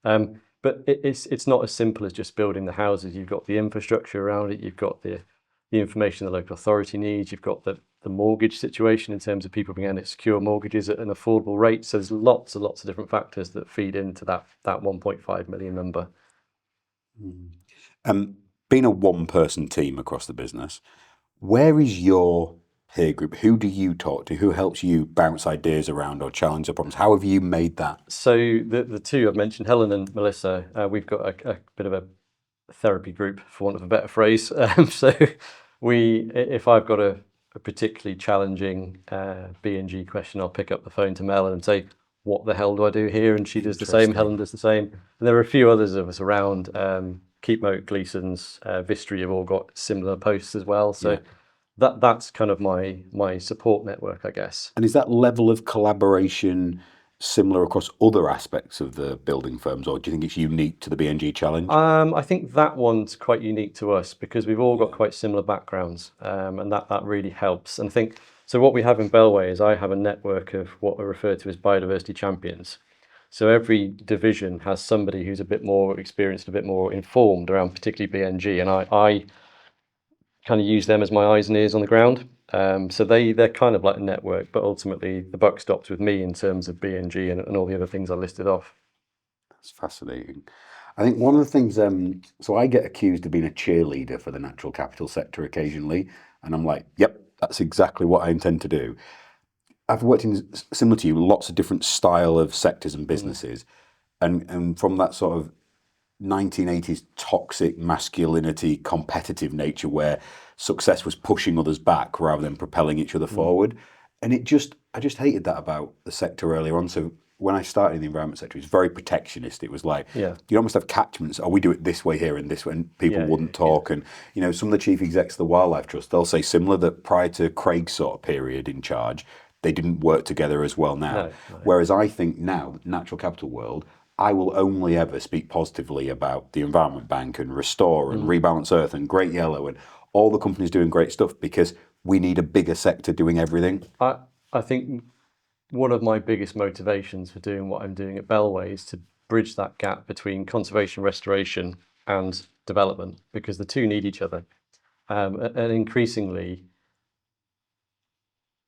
But it's not as simple as just building the houses. You've got the infrastructure around it. You've got the information the local authority needs. You've got the mortgage situation in terms of people being able to secure mortgages at an affordable rate. So there's lots and lots of different factors that feed into that 1.5 million number. Being a one-person team across the business, where is your peer group? Who do you talk to? Who helps you bounce ideas around or challenge the problems? How have you made that? So the two I've mentioned, Helen and Melissa, we've got a bit of a therapy group, for want of a better phrase. So if I've got a particularly challenging B&G question, I'll pick up the phone to Mel and say, what the hell do I do here? And she does the same, Helen does the same. And there are a few others of us around. Keepmoat, Gleason's, Vistry have all got similar posts as well. So that's kind of my support network, I guess. And is that level of collaboration similar across other aspects of the building firms, or do you think it's unique to the BNG challenge? I think that one's quite unique to us because we've all got quite similar backgrounds, and that really helps. And I think, so what we have in Bellway is I have a network of what are referred to as biodiversity champions. So every division has somebody who's a bit more experienced, a bit more informed around particularly BNG, and I kind of use them as my eyes and ears on the ground. So they're kind of like a network, but ultimately the buck stops with me in terms of BNG and all the other things I listed off. That's fascinating. I think one of the things, so I get accused of being a cheerleader for the natural capital sector occasionally, and I'm like, yep, that's exactly what I intend to do. I've worked in, similar to you, lots of different style of sectors and businesses, and from that sort of 1980s toxic masculinity, competitive nature where success was pushing others back rather than propelling each other forward. And I just hated that about the sector earlier on. So when I started in the environment sector, it was very protectionist. It was like, you almost have catchments. Oh, we do it this way here and this way, and people wouldn't talk. And, some of the chief execs of the Wildlife Trust, they'll say similar that prior to Craig's sort of period in charge, they didn't work together as well now. No. Whereas I think now, natural capital world, I will only ever speak positively about the Environment Bank and Restore and Rebalance Earth and Great Yellow and all the companies doing great stuff because we need a bigger sector doing everything? I think one of my biggest motivations for doing what I'm doing at Bellway is to bridge that gap between conservation, restoration, and development, because the two need each other. And increasingly,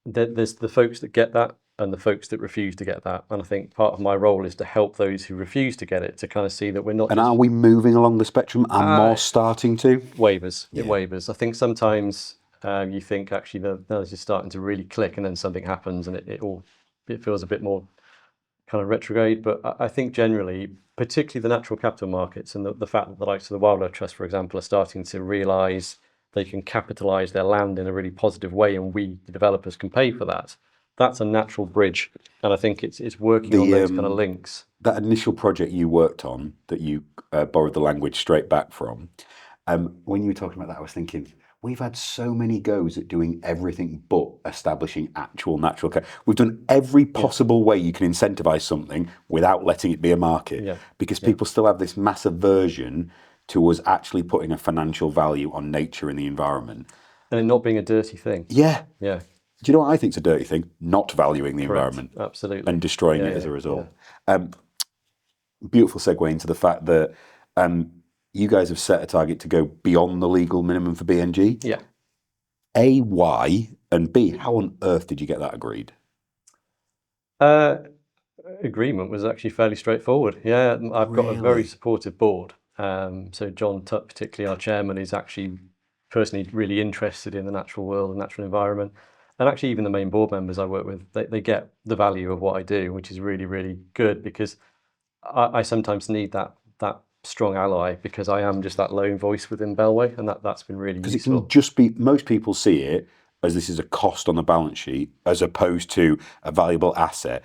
there's the folks that get that and the folks that refuse to get that. And I think part of my role is to help those who refuse to get it to kind of see that we're not. And are we moving along the spectrum and more starting to? Waivers. Yeah. It wavers. I think sometimes you think actually they're just starting to really click, and then something happens and it feels a bit more kind of retrograde. But I think generally, particularly the natural capital markets and the fact that the likes of the Wildlife Trust, for example, are starting to realise they can capitalise their land in a really positive way, and we, the developers, can pay for that. That's a natural bridge, and I think it's working on those kind of links. That initial project you worked on, that you borrowed the language straight back from, when you were talking about that, I was thinking, we've had so many goes at doing everything but establishing actual natural care. We've done every possible way you can incentivize something without letting it be a market, because people still have this mass aversion to us actually putting a financial value on nature and the environment. And it not being a dirty thing. Yeah. Yeah. Do you know what I think's a dirty thing? Not valuing the Correct. environment. Absolutely. And destroying it as a result. Beautiful segue into the fact that you guys have set a target to go beyond the legal minimum for BNG. Yeah. A, why? And B, how on earth did you get that agreed? Agreement was actually fairly straightforward. Yeah, I've got a very supportive board. So John Tutt, particularly our chairman, is actually personally really interested in the natural world and natural environment. And actually even the main board members I work with, they get the value of what I do, which is really, really good, because I sometimes need that strong ally, because I am just that lone voice within Bellway, and that's been really useful. Because it can just be, most people see it as this is a cost on the balance sheet as opposed to a valuable asset.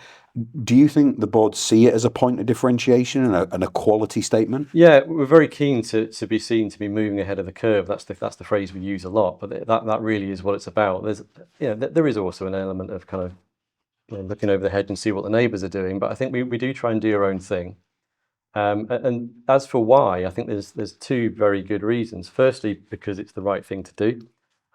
Do you think the board see it as a point of differentiation and a quality statement? Yeah, we're very keen to be seen to be moving ahead of the curve. That's the phrase we use a lot, but that really is what it's about. There is also an element of kind of looking over the hedge and see what the neighbours are doing, but I think we do try and do our own thing. And as for why, I think there's two very good reasons. Firstly, because it's the right thing to do.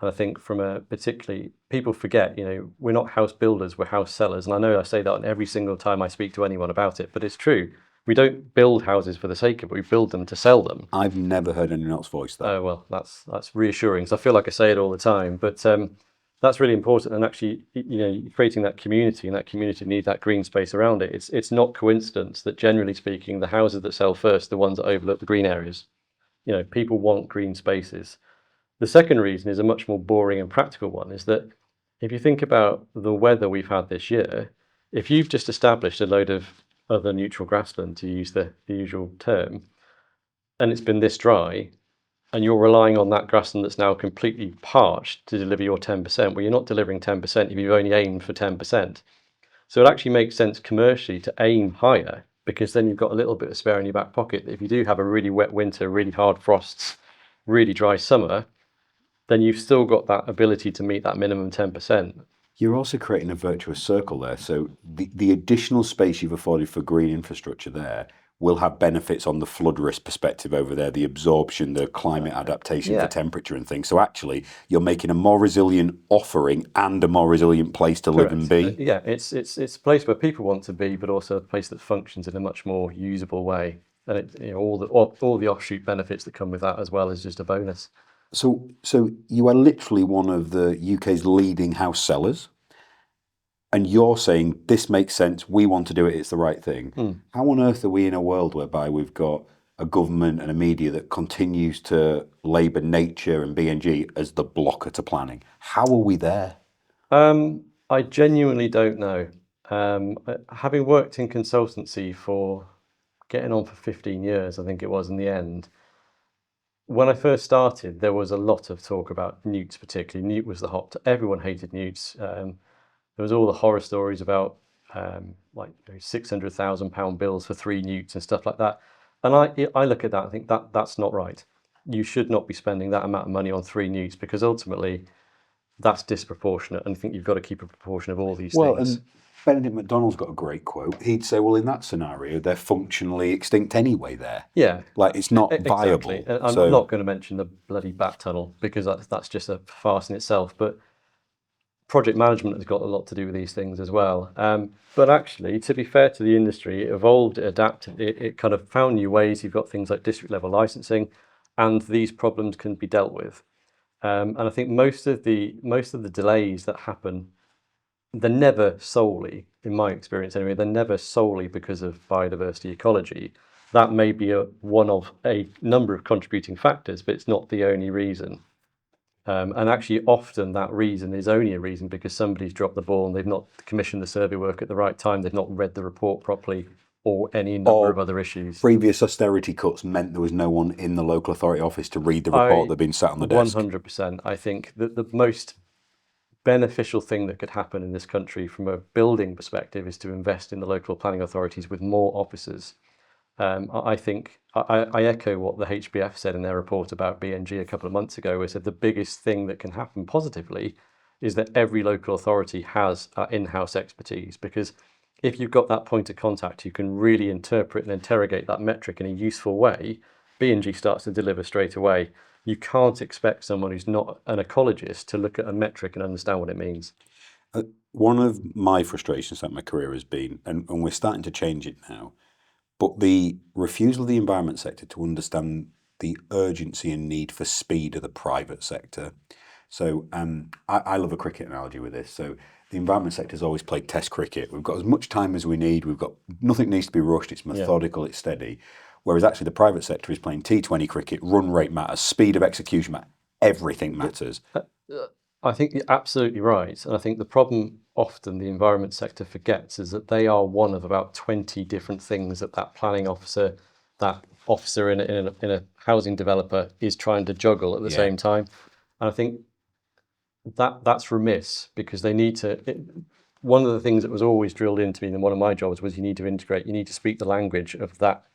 And I think from a particularly, people forget, we're not house builders, we're house sellers. And I know I say that every single time I speak to anyone about it, but it's true. We don't build houses for the sake of it, we build them to sell them. I've never heard anyone else voice that. Oh, well, that's reassuring. So I feel like I say it all the time, but that's really important. And actually, creating that community, and that community needs that green space around it. It's not coincidence that, generally speaking, the houses that sell first are the ones that overlook the green areas. People want green spaces. The second reason is a much more boring and practical one, is that if you think about the weather we've had this year, if you've just established a load of other neutral grassland, to use the usual term, and it's been this dry, and you're relying on that grassland that's now completely parched to deliver your 10%, well, you're not delivering 10% if you've only aimed for 10%. So it actually makes sense commercially to aim higher, because then you've got a little bit of spare in your back pocket. If you do have a really wet winter, really hard frosts, really dry summer, then you've still got that ability to meet that minimum 10%. You're also creating a virtuous circle there. So the additional space you've afforded for green infrastructure there will have benefits on the flood risk perspective over there, the absorption, the climate adaptation for temperature and things. So actually, you're making a more resilient offering and a more resilient place to live and be. Yeah, it's a place where people want to be, but also a place that functions in a much more usable way. And all the offshoot benefits that come with that as well is just a bonus. So you are literally one of the UK's leading house sellers, and you're saying this makes sense, we want to do it, it's the right thing. How on earth are we in a world whereby we've got a government and a media that continues to labour nature and BNG as the blocker to planning? How are we there? I genuinely don't know. Having worked in consultancy for getting on for 15 years, I think it was in the end, when I first started, there was a lot of talk about newts, particularly. Newt was the hot. Everyone hated newts. There was all the horror stories about £600,000 bills for 3 newts and stuff like that. And I look at that and think that's not right. You should not be spending that amount of money on 3 newts, because ultimately that's disproportionate. And I think you've got to keep a proportion of all these things. Benedict McDonald's got a great quote. He'd say, well, in that scenario, they're functionally extinct anyway there. Yeah, Like, it's not viable. exactly. And I'm So, not going to mention the bloody bat tunnel because that's just a farce in itself. But project management has got a lot to do with these things as well. But actually, to be fair to the industry, it evolved, it adapted, it kind of found new ways. You've got things like district level licensing, and these problems can be dealt with. And I think most of the delays that happen, they're never solely, in my experience anyway, they're never solely because of biodiversity ecology. That may be one of a number of contributing factors, but it's not the only reason. And actually, often that reason is only a reason because somebody's dropped the ball and they've not commissioned the survey work at the right time, they've not read the report properly, or any number of other issues. Previous austerity cuts meant there was no one in the local authority office to read the report that had been sat on the desk. 100%. I think that the most beneficial thing that could happen in this country from a building perspective is to invest in the local planning authorities with more officers. I think I echo what the HBF said in their report about BNG a couple of months ago, where it said the biggest thing that can happen positively is that every local authority has in-house expertise, because if you've got that point of contact, you can really interpret and interrogate that metric in a useful way. BNG starts to deliver straight away. You can't expect someone who's not an ecologist to look at a metric and understand what it means. One of my frustrations throughout my career has been, and we're starting to change it now, but the refusal of the environment sector to understand the urgency and need for speed of the private sector. So I love a cricket analogy with this. So the environment sector has always played test cricket. We've got as much time as we need. We've got nothing needs to be rushed. It's methodical. It's steady. Whereas actually the private sector is playing T20 cricket. Run rate matters. Speed of execution matters. Everything matters. I think you're absolutely right. And I think the problem often the environment sector forgets is that they are one of about 20 different things that planning officer, that officer in a housing developer is trying to juggle at the same time. And I think that's remiss, because they need to. One of the things that was always drilled into me in one of my jobs was you need to integrate, you need to speak the language of that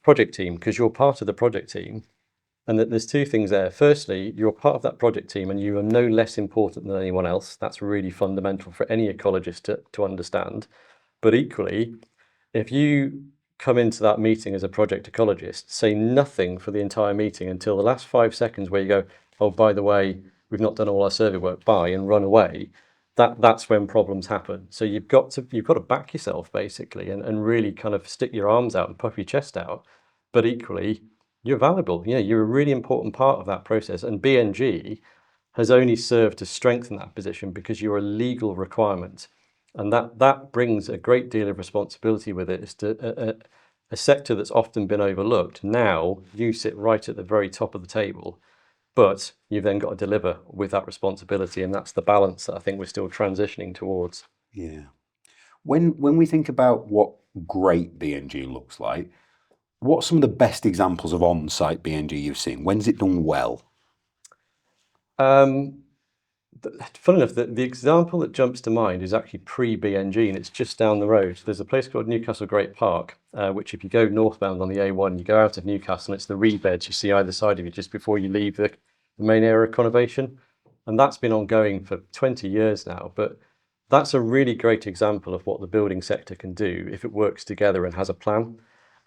project team, because you're part of the project team. And that there's two things there. Firstly, you're part of that project team and you are no less important than anyone else. That's really fundamental for any ecologist to understand. But equally, if you come into that meeting as a project ecologist, say nothing for the entire meeting until the last 5 seconds where you go, oh, by the way, we've not done all our survey work, bye, and run away, that's when problems happen. So you've got to back yourself basically and really kind of stick your arms out and puff your chest out. But equally, you're valuable. You're a really important part of that process. And BNG has only served to strengthen that position because you're a legal requirement. And that brings a great deal of responsibility with it. It's a sector that's often been overlooked. Now you sit right at the very top of the table, but you've then got to deliver with that responsibility. And that's the balance that I think we're still transitioning towards. Yeah. When we think about what great BNG looks like, what's some of the best examples of on-site BNG you've seen? When's it done well? Funny enough, the example that jumps to mind is actually pre-BNG, and it's just down the road. There's a place called Newcastle Great Park, which if you go northbound on the A1, you go out of Newcastle, and it's the reed beds you see either side of you just before you leave the main area of conurbation. And that's been ongoing for 20 years now, but that's a really great example of what the building sector can do if it works together and has a plan.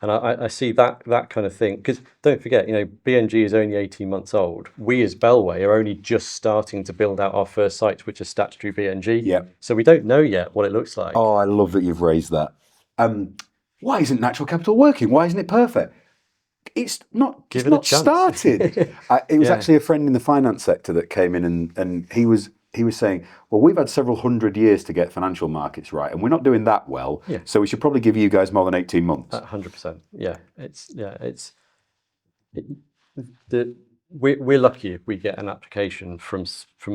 And I see that kind of thing, because don't forget, BNG is only 18 months old. We as Bellway are only just starting to build out our first sites, which are statutory BNG. Yeah. So we don't know yet what it looks like. Oh, I love that you've raised that. Why isn't natural capital working? Why isn't it perfect? It's not started. It was actually a friend in the finance sector that came in and he was saying, well, we've had several hundred years to get financial markets right, and we're not doing that well. Yeah. So we should probably give you guys more than 18 months. 100%. Yeah. We're lucky if we get an application from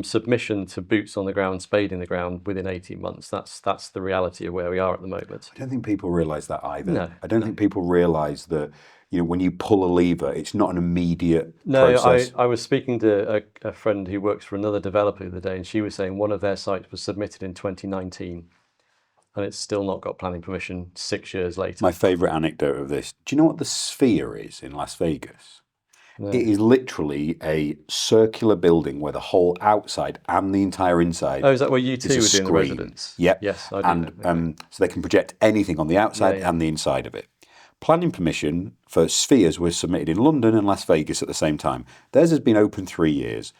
submission to boots on the ground, spade in the ground within 18 months. That's the reality of where we are at the moment. I don't think people realise that either. No, I don't think people realise that, when you pull a lever, it's not an immediate process. I was speaking to a friend who works for another developer the other day, and she was saying one of their sites was submitted in 2019, and it's still not got planning permission 6 years later. My favourite anecdote of this, do you know what the Sphere is in Las Vegas? It is literally a circular building where the whole outside and the entire inside. Oh, is that where you is two a were doing the screen. residence? Yep. Yes, I do. And Okay. so they can project anything on the outside Yeah, yeah. and the inside of it. Planning permission for spheres was submitted in London and Las Vegas at the same time. Theirs has been open 3 years.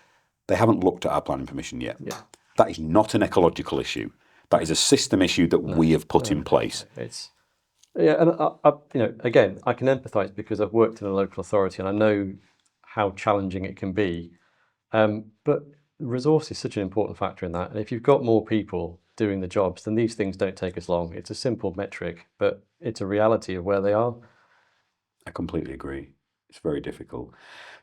They haven't looked at our planning permission yet. Yeah. That is not an ecological issue. That is a system issue that we have put in place. It's and again, I can empathise because I've worked in a local authority and I know how challenging it can be. But resource is such an important factor in that. And if you've got more people doing the jobs, then these things don't take as long. It's a simple metric, but it's a reality of where they are. I completely agree. It's very difficult.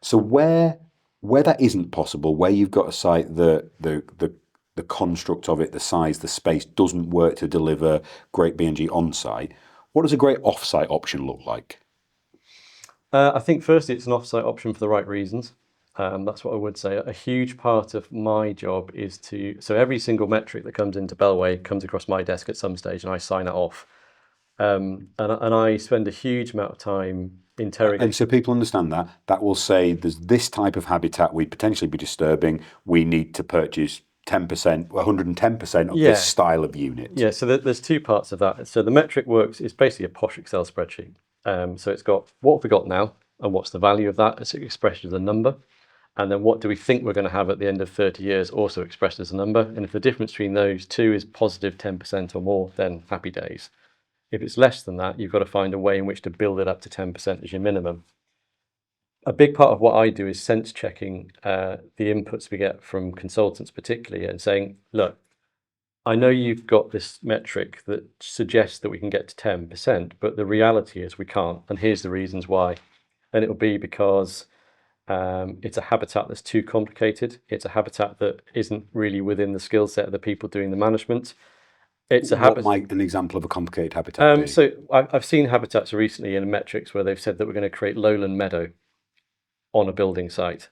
So where that isn't possible, where you've got a site that the construct of it, the size, the space doesn't work to deliver great B&G on site, what does a great off-site option look like? I think firstly, it's an off-site option for the right reasons. That's what I would say. A huge part of my job is so every single metric that comes into Bellway comes across my desk at some stage and I sign it off. And I spend a huge amount of time interrogating. And so people understand that will say there's this type of habitat we'd potentially be disturbing. We need to purchase 10%, 110% of this style of unit. Yeah, so there's two parts of that. So the metric works, it's basically a posh Excel spreadsheet. So it's got what have we got now and what's the value of that. It's expressed as a number. And then what do we think we're going to have at the end of 30 years, also expressed as a number. And if the difference between those two is positive 10% or more, then happy days. If it's less than that, you've got to find a way in which to build it up to 10% as your minimum. A big part of what I do is sense checking the inputs we get from consultants particularly and saying, look, I know you've got this metric that suggests that we can get to 10%, but the reality is we can't. And here's the reasons why. And it'll be because it's a habitat that's too complicated. It's a habitat that isn't really within the skill set of the people doing the management. It's a habitat. What might an example of a complicated habitat be? So I've seen habitats recently in metrics where they've said that we're going to create lowland meadow on a building site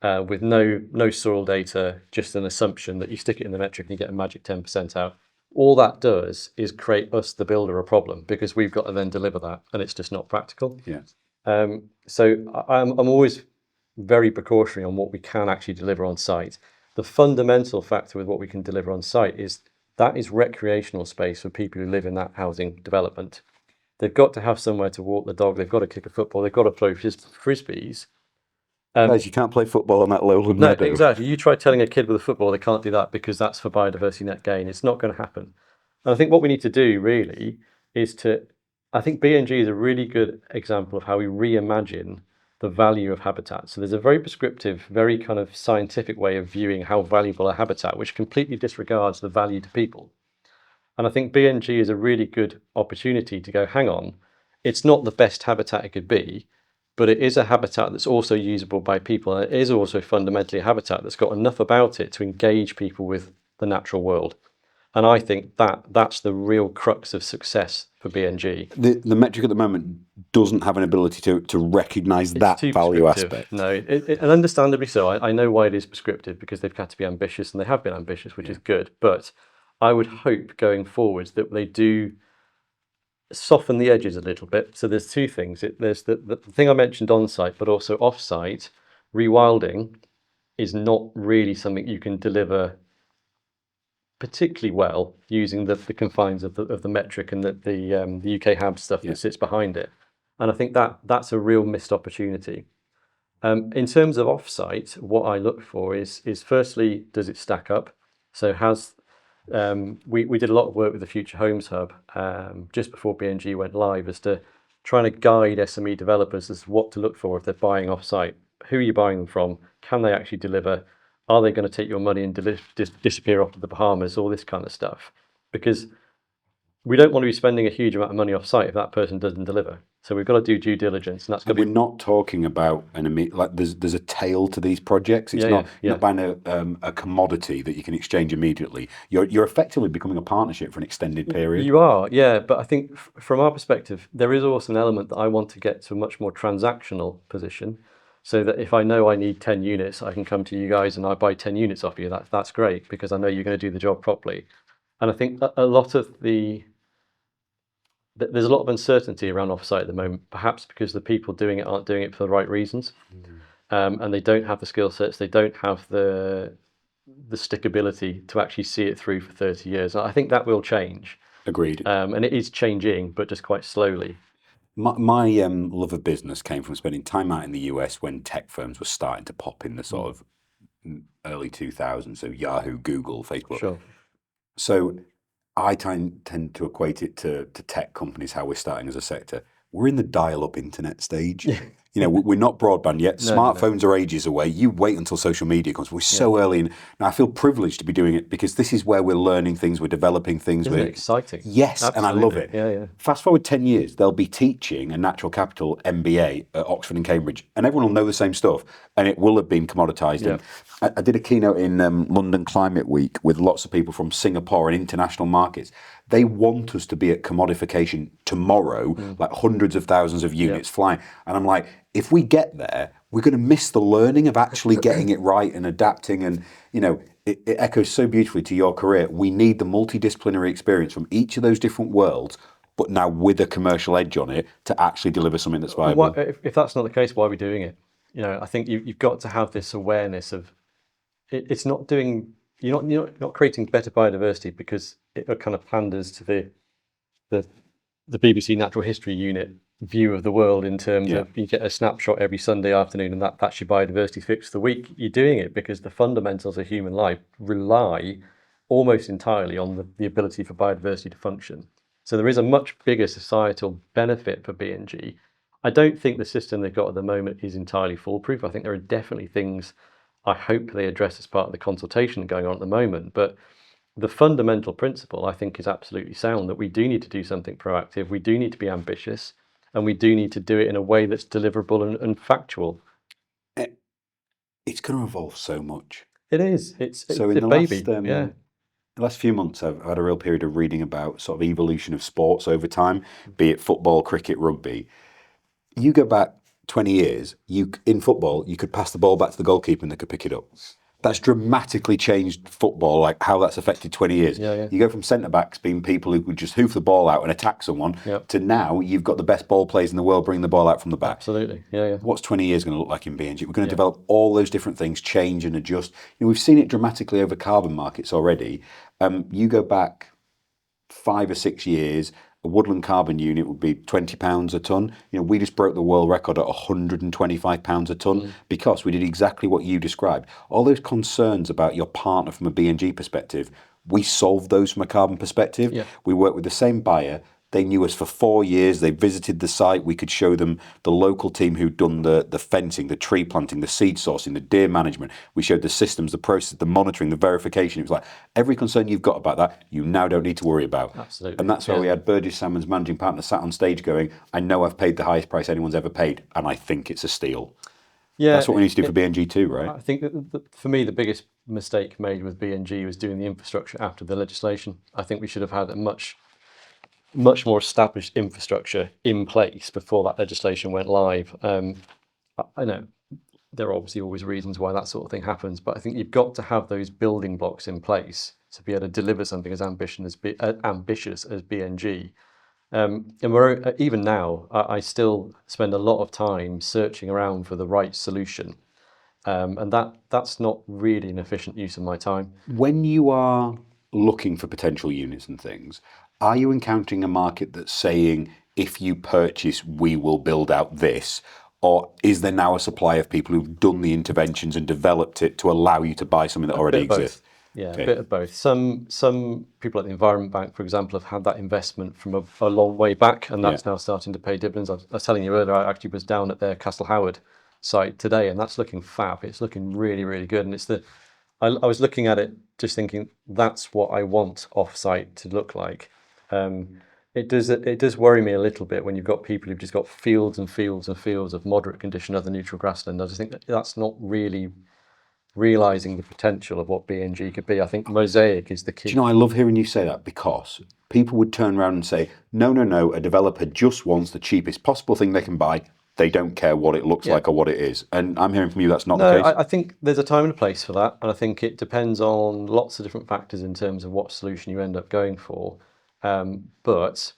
with no soil data, just an assumption that you stick it in the metric and you get a magic 10% out. All that does is create us, the builder, a problem because we've got to then deliver that, and it's just not practical. Yeah. So I'm always very precautionary on what we can actually deliver on site. The fundamental factor with what we can deliver on site is that is recreational space for people who live in that housing development. They've got to have somewhere to walk the dog. They've got to kick a football. They've got to throw frisbees. Guys, you can't play football on that lowland meadow. Exactly. You try telling a kid with a football they can't do that because that's for biodiversity net gain. It's not going to happen. And I think what we need to do really is I think B&G is a really good example of how we reimagine the value of habitat. So there's a very prescriptive, very kind of scientific way of viewing how valuable a habitat, which completely disregards the value to people. And I think B&G is a really good opportunity to go, hang on, it's not the best habitat it could be, but it is a habitat that's also usable by people. And it is also fundamentally a habitat that's got enough about it to engage people with the natural world. And I think that's the real crux of success for B&G. The metric at the moment doesn't have an ability to recognise that value aspect. No, and understandably so. I know why it is prescriptive because they've had to be ambitious and they have been ambitious, which is good. But I would hope going forwards that they do soften the edges a little bit. So there's two things. There's the thing I mentioned on site, but also off site. Rewilding is not really something you can deliver particularly well using the confines of the metric and the UK HAB stuff that sits behind it. And I think that's a real missed opportunity. In terms of offsite, what I look for is firstly, does it stack up? So we did a lot of work with the Future Homes Hub just before B&G went live as to trying to guide SME developers as to what to look for if they're buying offsite. Who are you buying them from? Can they actually deliver? Are they going to take your money and disappear off to the Bahamas? All this kind of stuff. Because we don't want to be spending a huge amount of money off site if that person doesn't deliver. So we've got to do due diligence, and that's going to be. We're not talking about there's a tail to these projects. It's you're not buying a commodity that you can exchange immediately. You're effectively becoming a partnership for an extended period. You are, yeah. But I think from our perspective, there is also an element that I want to get to a much more transactional position. So that if I know I need 10 units, I can come to you guys and I buy 10 units off you. That's great because I know you're going to do the job properly. And I think a lot of the there's a lot of uncertainty around offsite at the moment, perhaps because the people doing it aren't doing it for the right reasons, and they don't have the skill sets, they don't have the stickability to actually see it through for 30 years. I think that will change, Agreed. and it is changing, but just quite slowly. My love of business came from spending time out in the US when tech firms were starting to pop in the sort of early 2000s, so Yahoo, Google, Facebook. Sure. So I tend to equate it to tech companies, how we're starting as a sector. We're in the dial-up internet stage. You know, we're not broadband yet. No. Smartphones are ages away. You wait until social media comes. We're so early in. Now I feel privileged to be doing it because this is where we're learning things, we're developing things. Isn't it exciting? Yes, Absolutely. and I love it. Yeah. Fast forward 10 years, they'll be teaching a natural capital MBA at Oxford and Cambridge, and everyone will know the same stuff, and it will have been commoditized. Yeah. And I did a keynote in London Climate Week with lots of people from Singapore and international markets. They want us to be at commodification tomorrow, like hundreds of thousands of units flying. And I'm like, if we get there, we're going to miss the learning of actually getting it right and adapting. And, you know, it echoes so beautifully to your career. We need the multidisciplinary experience from each of those different worlds, but now with a commercial edge on it to actually deliver something that's viable. If that's not the case, why are we doing it? You know, I think you've got to have this awareness of it's not doing. You're not creating better biodiversity because it kind of panders to the BBC Natural History Unit view of the world in terms of you get a snapshot every Sunday afternoon and that's your biodiversity fix for the week. You're doing it because the fundamentals of human life rely almost entirely on the ability for biodiversity to function. So there is a much bigger societal benefit for B&G. I don't think the system they've got at the moment is entirely foolproof. I think there are definitely things I hope they address as part of the consultation going on at the moment. But the fundamental principle, I think, is absolutely sound, that we do need to do something proactive, we do need to be ambitious, and we do need to do it in a way that's deliverable and factual. It's going to evolve so much. It is. It's so in a the baby. The last few months, I've had a real period of reading about sort of evolution of sports over time, be it football, cricket, rugby. You go back 20 years, in football, you could pass the ball back to the goalkeeper and they could pick it up. That's dramatically changed football, like how that's affected 20 years. You go from centre-backs being people who could just hoof the ball out and attack someone to now you've got the best ball players in the world bringing the ball out from the back. Absolutely, What's 20 years going to look like in B&G? We're going to develop all those different things, change and adjust. You know, we've seen it dramatically over carbon markets already. You go back 5 or 6 years, a woodland carbon unit would be £20 a tonne. You know, we just broke the world record at £125 a tonne because we did exactly what you described. All those concerns about your partner from a B&G perspective, we solved those from a carbon perspective. We worked with the same buyer. They knew us for 4 years. They visited the site. We could show them the local team who'd done the fencing, the tree planting, the seed sourcing, the deer management. We showed the systems, the process, the monitoring, the verification. It was like, every concern you've got about that, you now don't need to worry about. Absolutely. And that's why we had Burgess Salmon's managing partner sat on stage going, I know I've paid the highest price anyone's ever paid, and I think it's a steal. That's what we need to do for B&G too, right? I think that for me, the biggest mistake made with B&G was doing the infrastructure after the legislation. I think we should have had a much more established infrastructure in place before that legislation went live. I know there are obviously always reasons why that sort of thing happens, but I think you've got to have those building blocks in place to be able to deliver something as ambitious as B&G. And we're even now, I still spend a lot of time searching around for the right solution, and that's not really an efficient use of my time. When you are looking for potential units and things, are you encountering a market that's saying, if you purchase, we will build out this? Or is there now a supply of people who've done the interventions and developed it to allow you to buy something that already exists? A bit of both. Some people at the Environment Bank, for example, have had that investment from a long way back, and that's now starting to pay dividends. I was telling you earlier, I actually was down at their Castle Howard site today, and that's looking fab. It's looking really, really good. And I was looking at it just thinking, that's what I want off-site to look like. It does worry me a little bit when you've got people who've just got fields and fields and fields of moderate condition other neutral grassland. I just think that's not really realising the potential of what B&G could be. I think mosaic is the key. Do you know, I love hearing you say that, because people would turn around and say, no, a developer just wants the cheapest possible thing they can buy. They don't care what it looks like or what it is. And I'm hearing from you that's not the case. I think there's a time and a place for that. And I think it depends on lots of different factors in terms of what solution you end up going for. But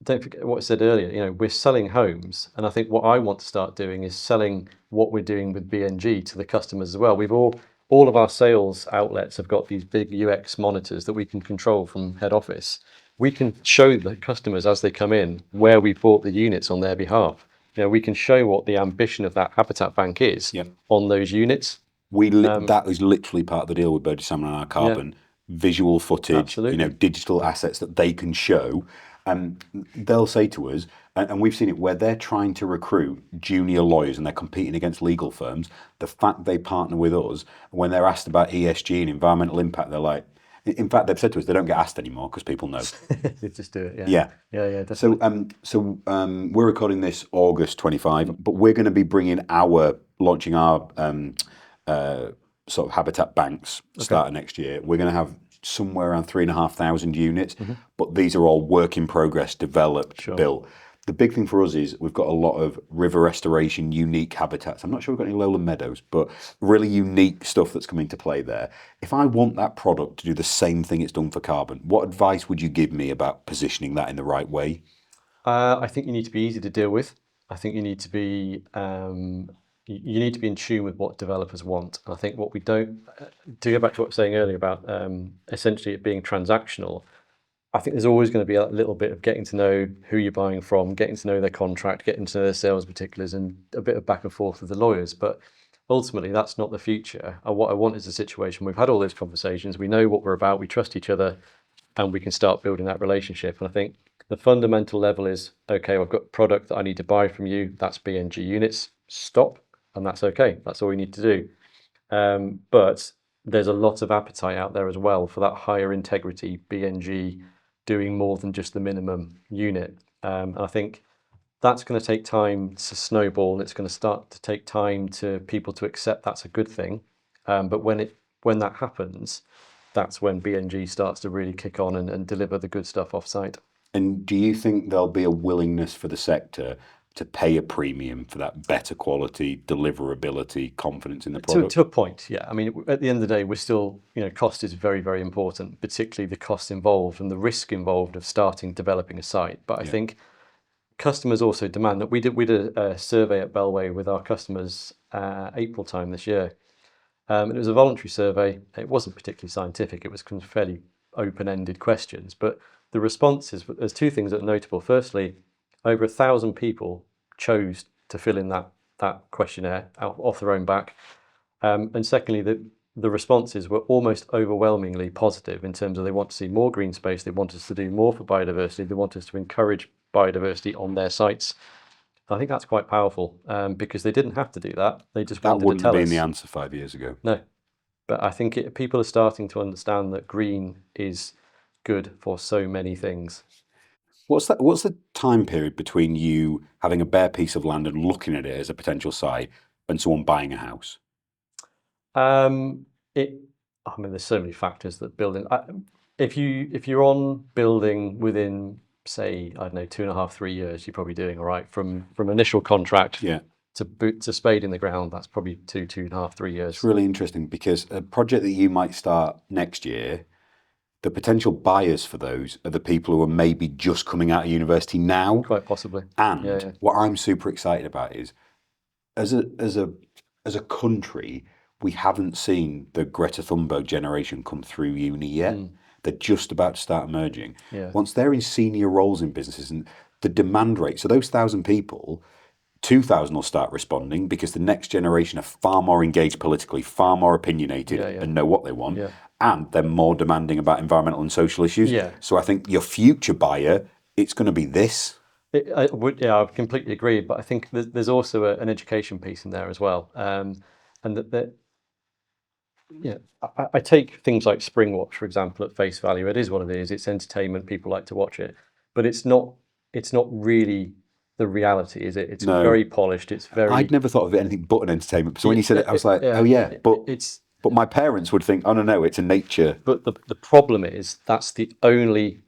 don't forget what I said earlier. You know, we're selling homes, and I think what I want to start doing is selling what we're doing with BNG to the customers as well. We've all of our sales outlets have got these big UX monitors that we can control from head office. We can show the customers as they come in where we bought the units on their behalf. You know, we can show what the ambition of that habitat bank is Yep. on those units. That is literally part of the deal with Birdie Salmon and our Carbon. Visual footage, Absolutely. digital assets that they can show. They'll say to us, and we've seen it where they're trying to recruit junior lawyers and they're competing against legal firms. The fact they partner with us, when they're asked about ESG and environmental impact, they're like, in fact, they've said to us they don't get asked anymore because people know. They just do it. Yeah. Definitely. So we're recording this August 25, but we're going to be launching our sort of habitat banks starting next year. We're going to have somewhere around 3,500 units, but these are all work in progress, developed, built. The big thing for us is we've got a lot of river restoration, unique habitats. I'm not sure we've got any lowland meadows, but really unique stuff that's coming to play there. If I want that product to do the same thing it's done for carbon, what advice would you give me about positioning that in the right way? I think you need to be easy to deal with. I think you need to be you need to be in tune with what developers want. And I think what we don't, to go back to what I was saying earlier about essentially it being transactional, I think there's always going to be a little bit of getting to know who you're buying from, getting to know their contract, getting to know their sales particulars, and a bit of back and forth with the lawyers. But ultimately, that's not the future. What I want is a situation we've had all those conversations, we know what we're about, we trust each other, and we can start building that relationship. And I think the fundamental level is, okay, I've got a product that I need to buy from you. That's BNG units. Stop. And that's okay. That's all we need to do. But there's a lot of appetite out there as well for that higher integrity BNG doing more than just the minimum unit. And I think that's going to take time to snowball, and it's going to start to take time to people to accept that's a good thing. But when that happens, that's when BNG starts to really kick on and deliver the good stuff off site. And do you think there'll be a willingness for the sector to pay a premium for that better quality, deliverability, confidence in the product? To a point, yeah. I mean, at the end of the day, we're still, cost is very, very important, particularly the cost involved and the risk involved of developing a site. But I think customers also demand that we did a survey at Bellway with our customers April time this year. And it was a voluntary survey. It wasn't particularly scientific. It was kind of fairly open-ended questions. But the responses, there's two things that are notable. Firstly, over 1,000 people chose to fill in that questionnaire off their own back. And secondly, the responses were almost overwhelmingly positive in terms of they want to see more green space, they want us to do more for biodiversity, they want us to encourage biodiversity on their sites. I think that's quite powerful because they didn't have to do that. They just wanted to tell us. That wouldn't have been the answer 5 years ago. No. But I think people are starting to understand that green is good for so many things. What's the time period between you having a bare piece of land and looking at it as a potential site and someone buying a house? There's so many factors that building. If you're on building within, say, I don't know, 2.5, 3 years, you're probably doing all right. From initial contract to spade in the ground, that's probably 2.5, 3 years. It's really interesting because a project that you might start next year, the potential buyers for those are the people who are maybe just coming out of university now. Quite possibly. And what I'm super excited about is, as a country, we haven't seen the Greta Thunberg generation come through uni yet. They're just about to start emerging. Once they're in senior roles in businesses, and the demand rate, so those 1,000 people, 2,000 will start responding because the next generation are far more engaged politically, far more opinionated, and know what they want. And they're more demanding about environmental and social issues. So I think your future buyer, it's going to be this. I completely agree. But I think there's also an education piece in there as well. And I take things like Springwatch, for example, at face value. It is what it is. It's entertainment. People like to watch it. But it's not really the reality, is it? It's very polished. It's very. I'd never thought of it anything but an entertainment. So when you said it, I was like, but my parents would think, oh no, it's a nature. But the problem is that's the only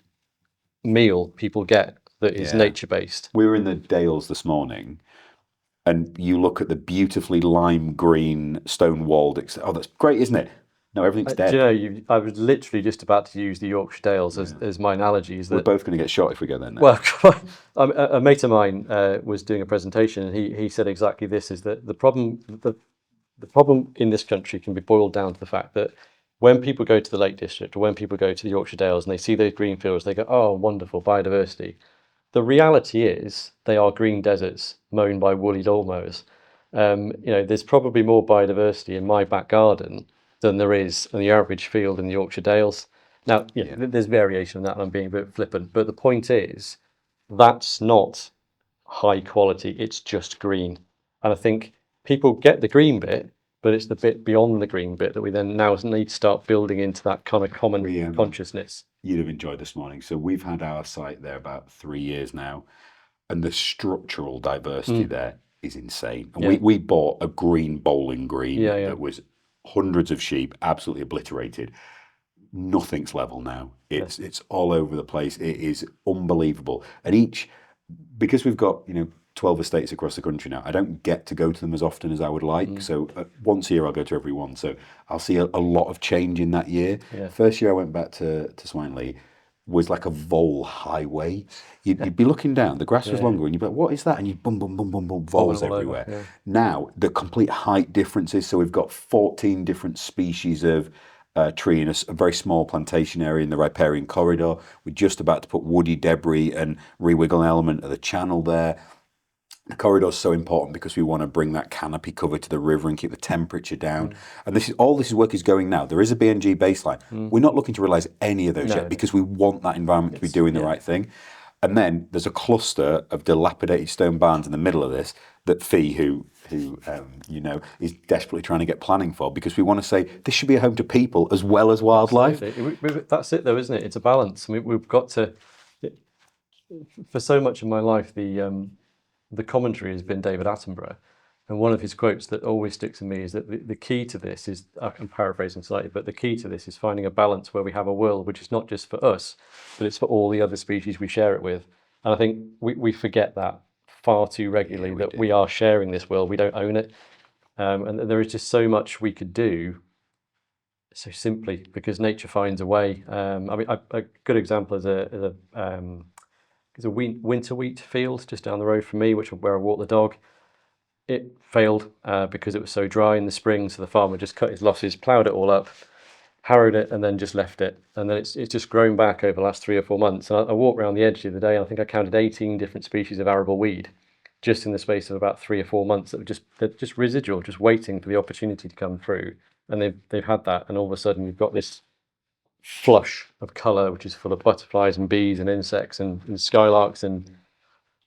meal people get that is nature based. We were in the Dales this morning, and you look at the beautifully lime green stone walled. Oh, that's great, isn't it? No, everything's Do you dead. know, I was literally just about to use the Yorkshire Dales as my analogy. Is We're that, both going to get shot if we go there now. well, a mate of mine was doing a presentation, and he said exactly this: is that the problem in this country can be boiled down to the fact that when people go to the Lake District or when people go to the Yorkshire Dales and they see those green fields, they go, "Oh, wonderful biodiversity." The reality is they are green deserts mown by woolly lawnmowers. There's probably more biodiversity in my back garden than there is in the average field in the Yorkshire Dales. Now, there's variation in that, and I'm being a bit flippant, but the point is that's not high quality, it's just green. And I think people get the green bit, but it's the bit beyond the green bit that we then now need to start building into that kind of common consciousness. You'd have enjoyed this morning. So we've had our site there about 3 years now, and the structural diversity there is insane. And we bought a green bowling green that was hundreds of sheep, absolutely obliterated. Nothing's level now. It's all over the place. It is unbelievable. And because we've got 12 estates across the country now, I don't get to go to them as often as I would like. So once a year I'll go to every one. So I'll see a lot of change in that year. First year I went back to Swineley was like a vole highway. You'd be looking down, the grass was longer, and you'd be like, what is that? And you'd boom, boom, boom, boom, boom, voles everywhere. Now, the complete height differences. So we've got 14 different species of tree in a very small plantation area in the riparian corridor. We're just about to put woody debris and re-wiggle an element of the channel there. The corridor is so important because we want to bring that canopy cover to the river and keep the temperature down. And this work is going now. There is a BNG baseline. We're not looking to realise any of those yet because we want that environment to be doing the right thing. And then there's a cluster of dilapidated stone barns in the middle of this that Fee, who is desperately trying to get planning for, because we want to say this should be a home to people as well as wildlife. That's it, though, isn't it? It's a balance. We've got to. For so much of my life, the commentary has been David Attenborough, and one of his quotes that always sticks in me is that the key to this is, I'm paraphrasing slightly, but the key to this is finding a balance where we have a world which is not just for us, but it's for all the other species we share it with. And I think we forget that far too regularly, that we are sharing this world, we don't own it. And there is just so much we could do so simply because nature finds a way. A good example is a winter wheat field just down the road from me, where I walk the dog. It failed because it was so dry in the spring, so the farmer just cut his losses, ploughed it all up, harrowed it, and then just left it. And then it's just grown back over the last 3 or 4 months. And I walked around the edge the other day, and I think I counted 18 different species of arable weed just in the space of about 3 or 4 months that they're just residual, just waiting for the opportunity to come through. And they've had that, and all of a sudden you've got this flush of colour, which is full of butterflies and bees and insects and skylarks and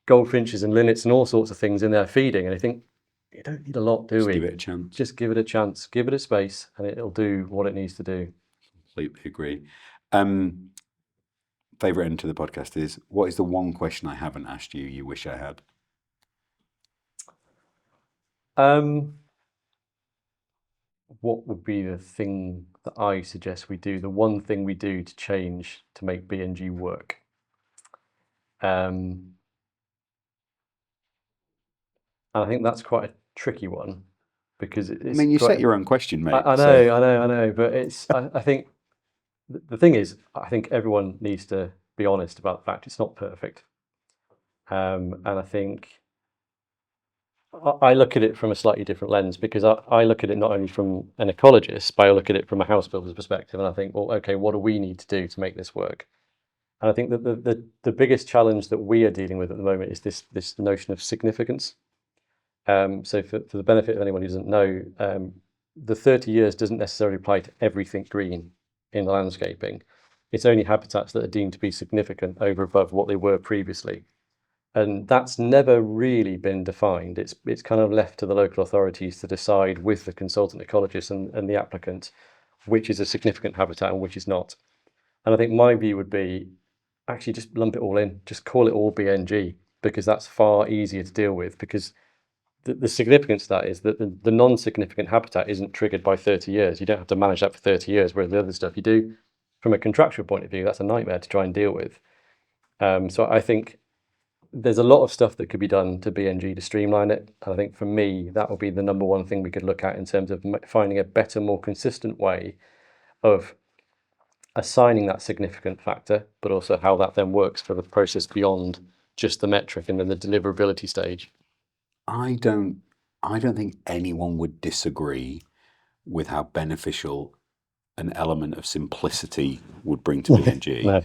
goldfinches and linnets and all sorts of things in there feeding. And I think, you don't need a lot, do we? Just give it a chance. Just give it a chance. Give it a space, and it'll do what it needs to do. Completely agree. Favourite end to the podcast is, what is the one question I haven't asked you wish I had? What would be the thing that I suggest we do, the one thing we do to change to make BNG work? And I think that's quite a tricky one, because it's you set your own question, mate. I know, but I think the thing is, I think everyone needs to be honest about the fact it's not perfect. And I think I look at it from a slightly different lens, because I look at it not only from an ecologist, but I look at it from a house builder's perspective, and I think, well, okay, what do we need to do to make this work? And I think that the biggest challenge that we are dealing with at the moment is this notion of significance. So for the benefit of anyone who doesn't know, the 30 years doesn't necessarily apply to everything green in the landscaping. It's only habitats that are deemed to be significant over above what they were previously. And that's never really been defined. It's kind of left to the local authorities to decide with the consultant ecologist and the applicant which is a significant habitat and which is not. And I think my view would be actually just lump it all in, just call it all BNG, because that's far easier to deal with, because the significance of that is that the non-significant habitat isn't triggered by 30 years. You don't have to manage that for 30 years, whereas the other stuff you do. From a contractual point of view, that's a nightmare to try and deal with. So I think there's a lot of stuff that could be done to BNG to streamline it. And I think for me, that would be the number one thing we could look at in terms of finding a better, more consistent way of assigning that significant factor, but also how that then works for the process beyond just the metric and then the deliverability stage. I don't think anyone would disagree with how beneficial an element of simplicity would bring to B&G. No.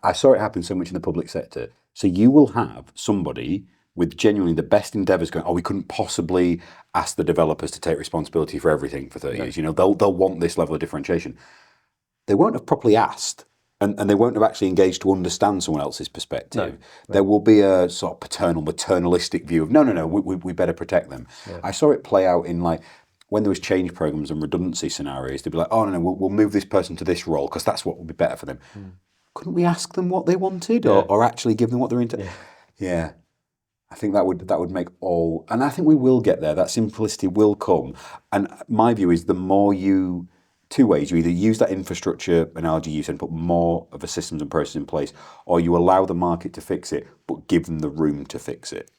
I saw it happen so much in the public sector. So you will have somebody with genuinely the best endeavours going, oh, we couldn't possibly ask the developers to take responsibility for everything for 30 years. You know, they'll want this level of differentiation. They won't have properly asked, and they won't have actually engaged to understand someone else's perspective. There will be a sort of paternalistic view of, no, we better protect them. Yeah. I saw it play out in like, when there was change programs and redundancy scenarios, they'd be like, oh, no, we'll move this person to this role because that's what will be better for them. Couldn't we ask them what they wanted or actually give them what they're into? Yeah. I think that would make all, and I think we will get there. That simplicity will come. And my view is the more you, two ways, you either use that infrastructure analogy you said, put more of a systems and process in place, or you allow the market to fix it, but give them the room to fix it.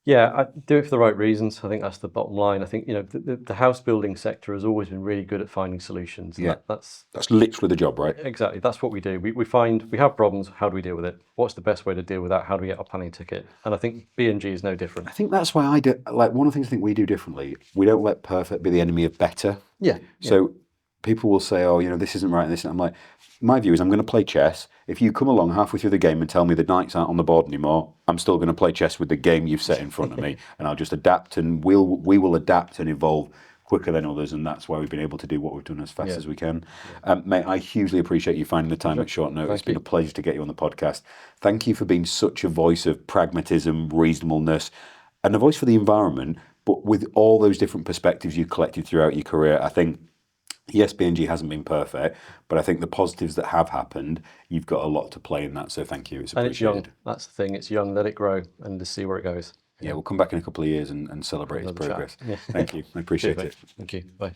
Yeah, I do it for the right reasons. I think that's the bottom line. I think, you know, the house building sector has always been really good at finding solutions. Yeah, that's literally the job, right? Exactly. That's what we do. We find we have problems. How do we deal with it? What's the best way to deal with that? How do we get our planning ticket? And I think B&G is no different. I think that's why I do, like, one of the things I think we do differently, we don't let perfect be the enemy of better. Yeah. So people will say, oh, you know, this isn't right and this, and I'm like, my view is I'm going to play chess. If you come along halfway through the game and tell me the knights aren't on the board anymore, I'm still going to play chess with the game you've set in front of me, and I'll just adapt, and we will adapt and evolve quicker than others, and that's why we've been able to do what we've done as fast as we can. Mate, I hugely appreciate you finding the time at short notice. It's been a pleasure to get you on the podcast. Thank you for being such a voice of pragmatism, reasonableness, and a voice for the environment, but with all those different perspectives you collected throughout your career. I think, yes, B&G hasn't been perfect, but I think the positives that have happened, you've got a lot to play in that, so thank you. It's appreciated. And it's young. That's the thing. It's young. Let it grow and just see where it goes. Yeah, we'll come back in a couple of years and celebrate its progress. Yeah. Thank you. I appreciate it. Thank you. Bye.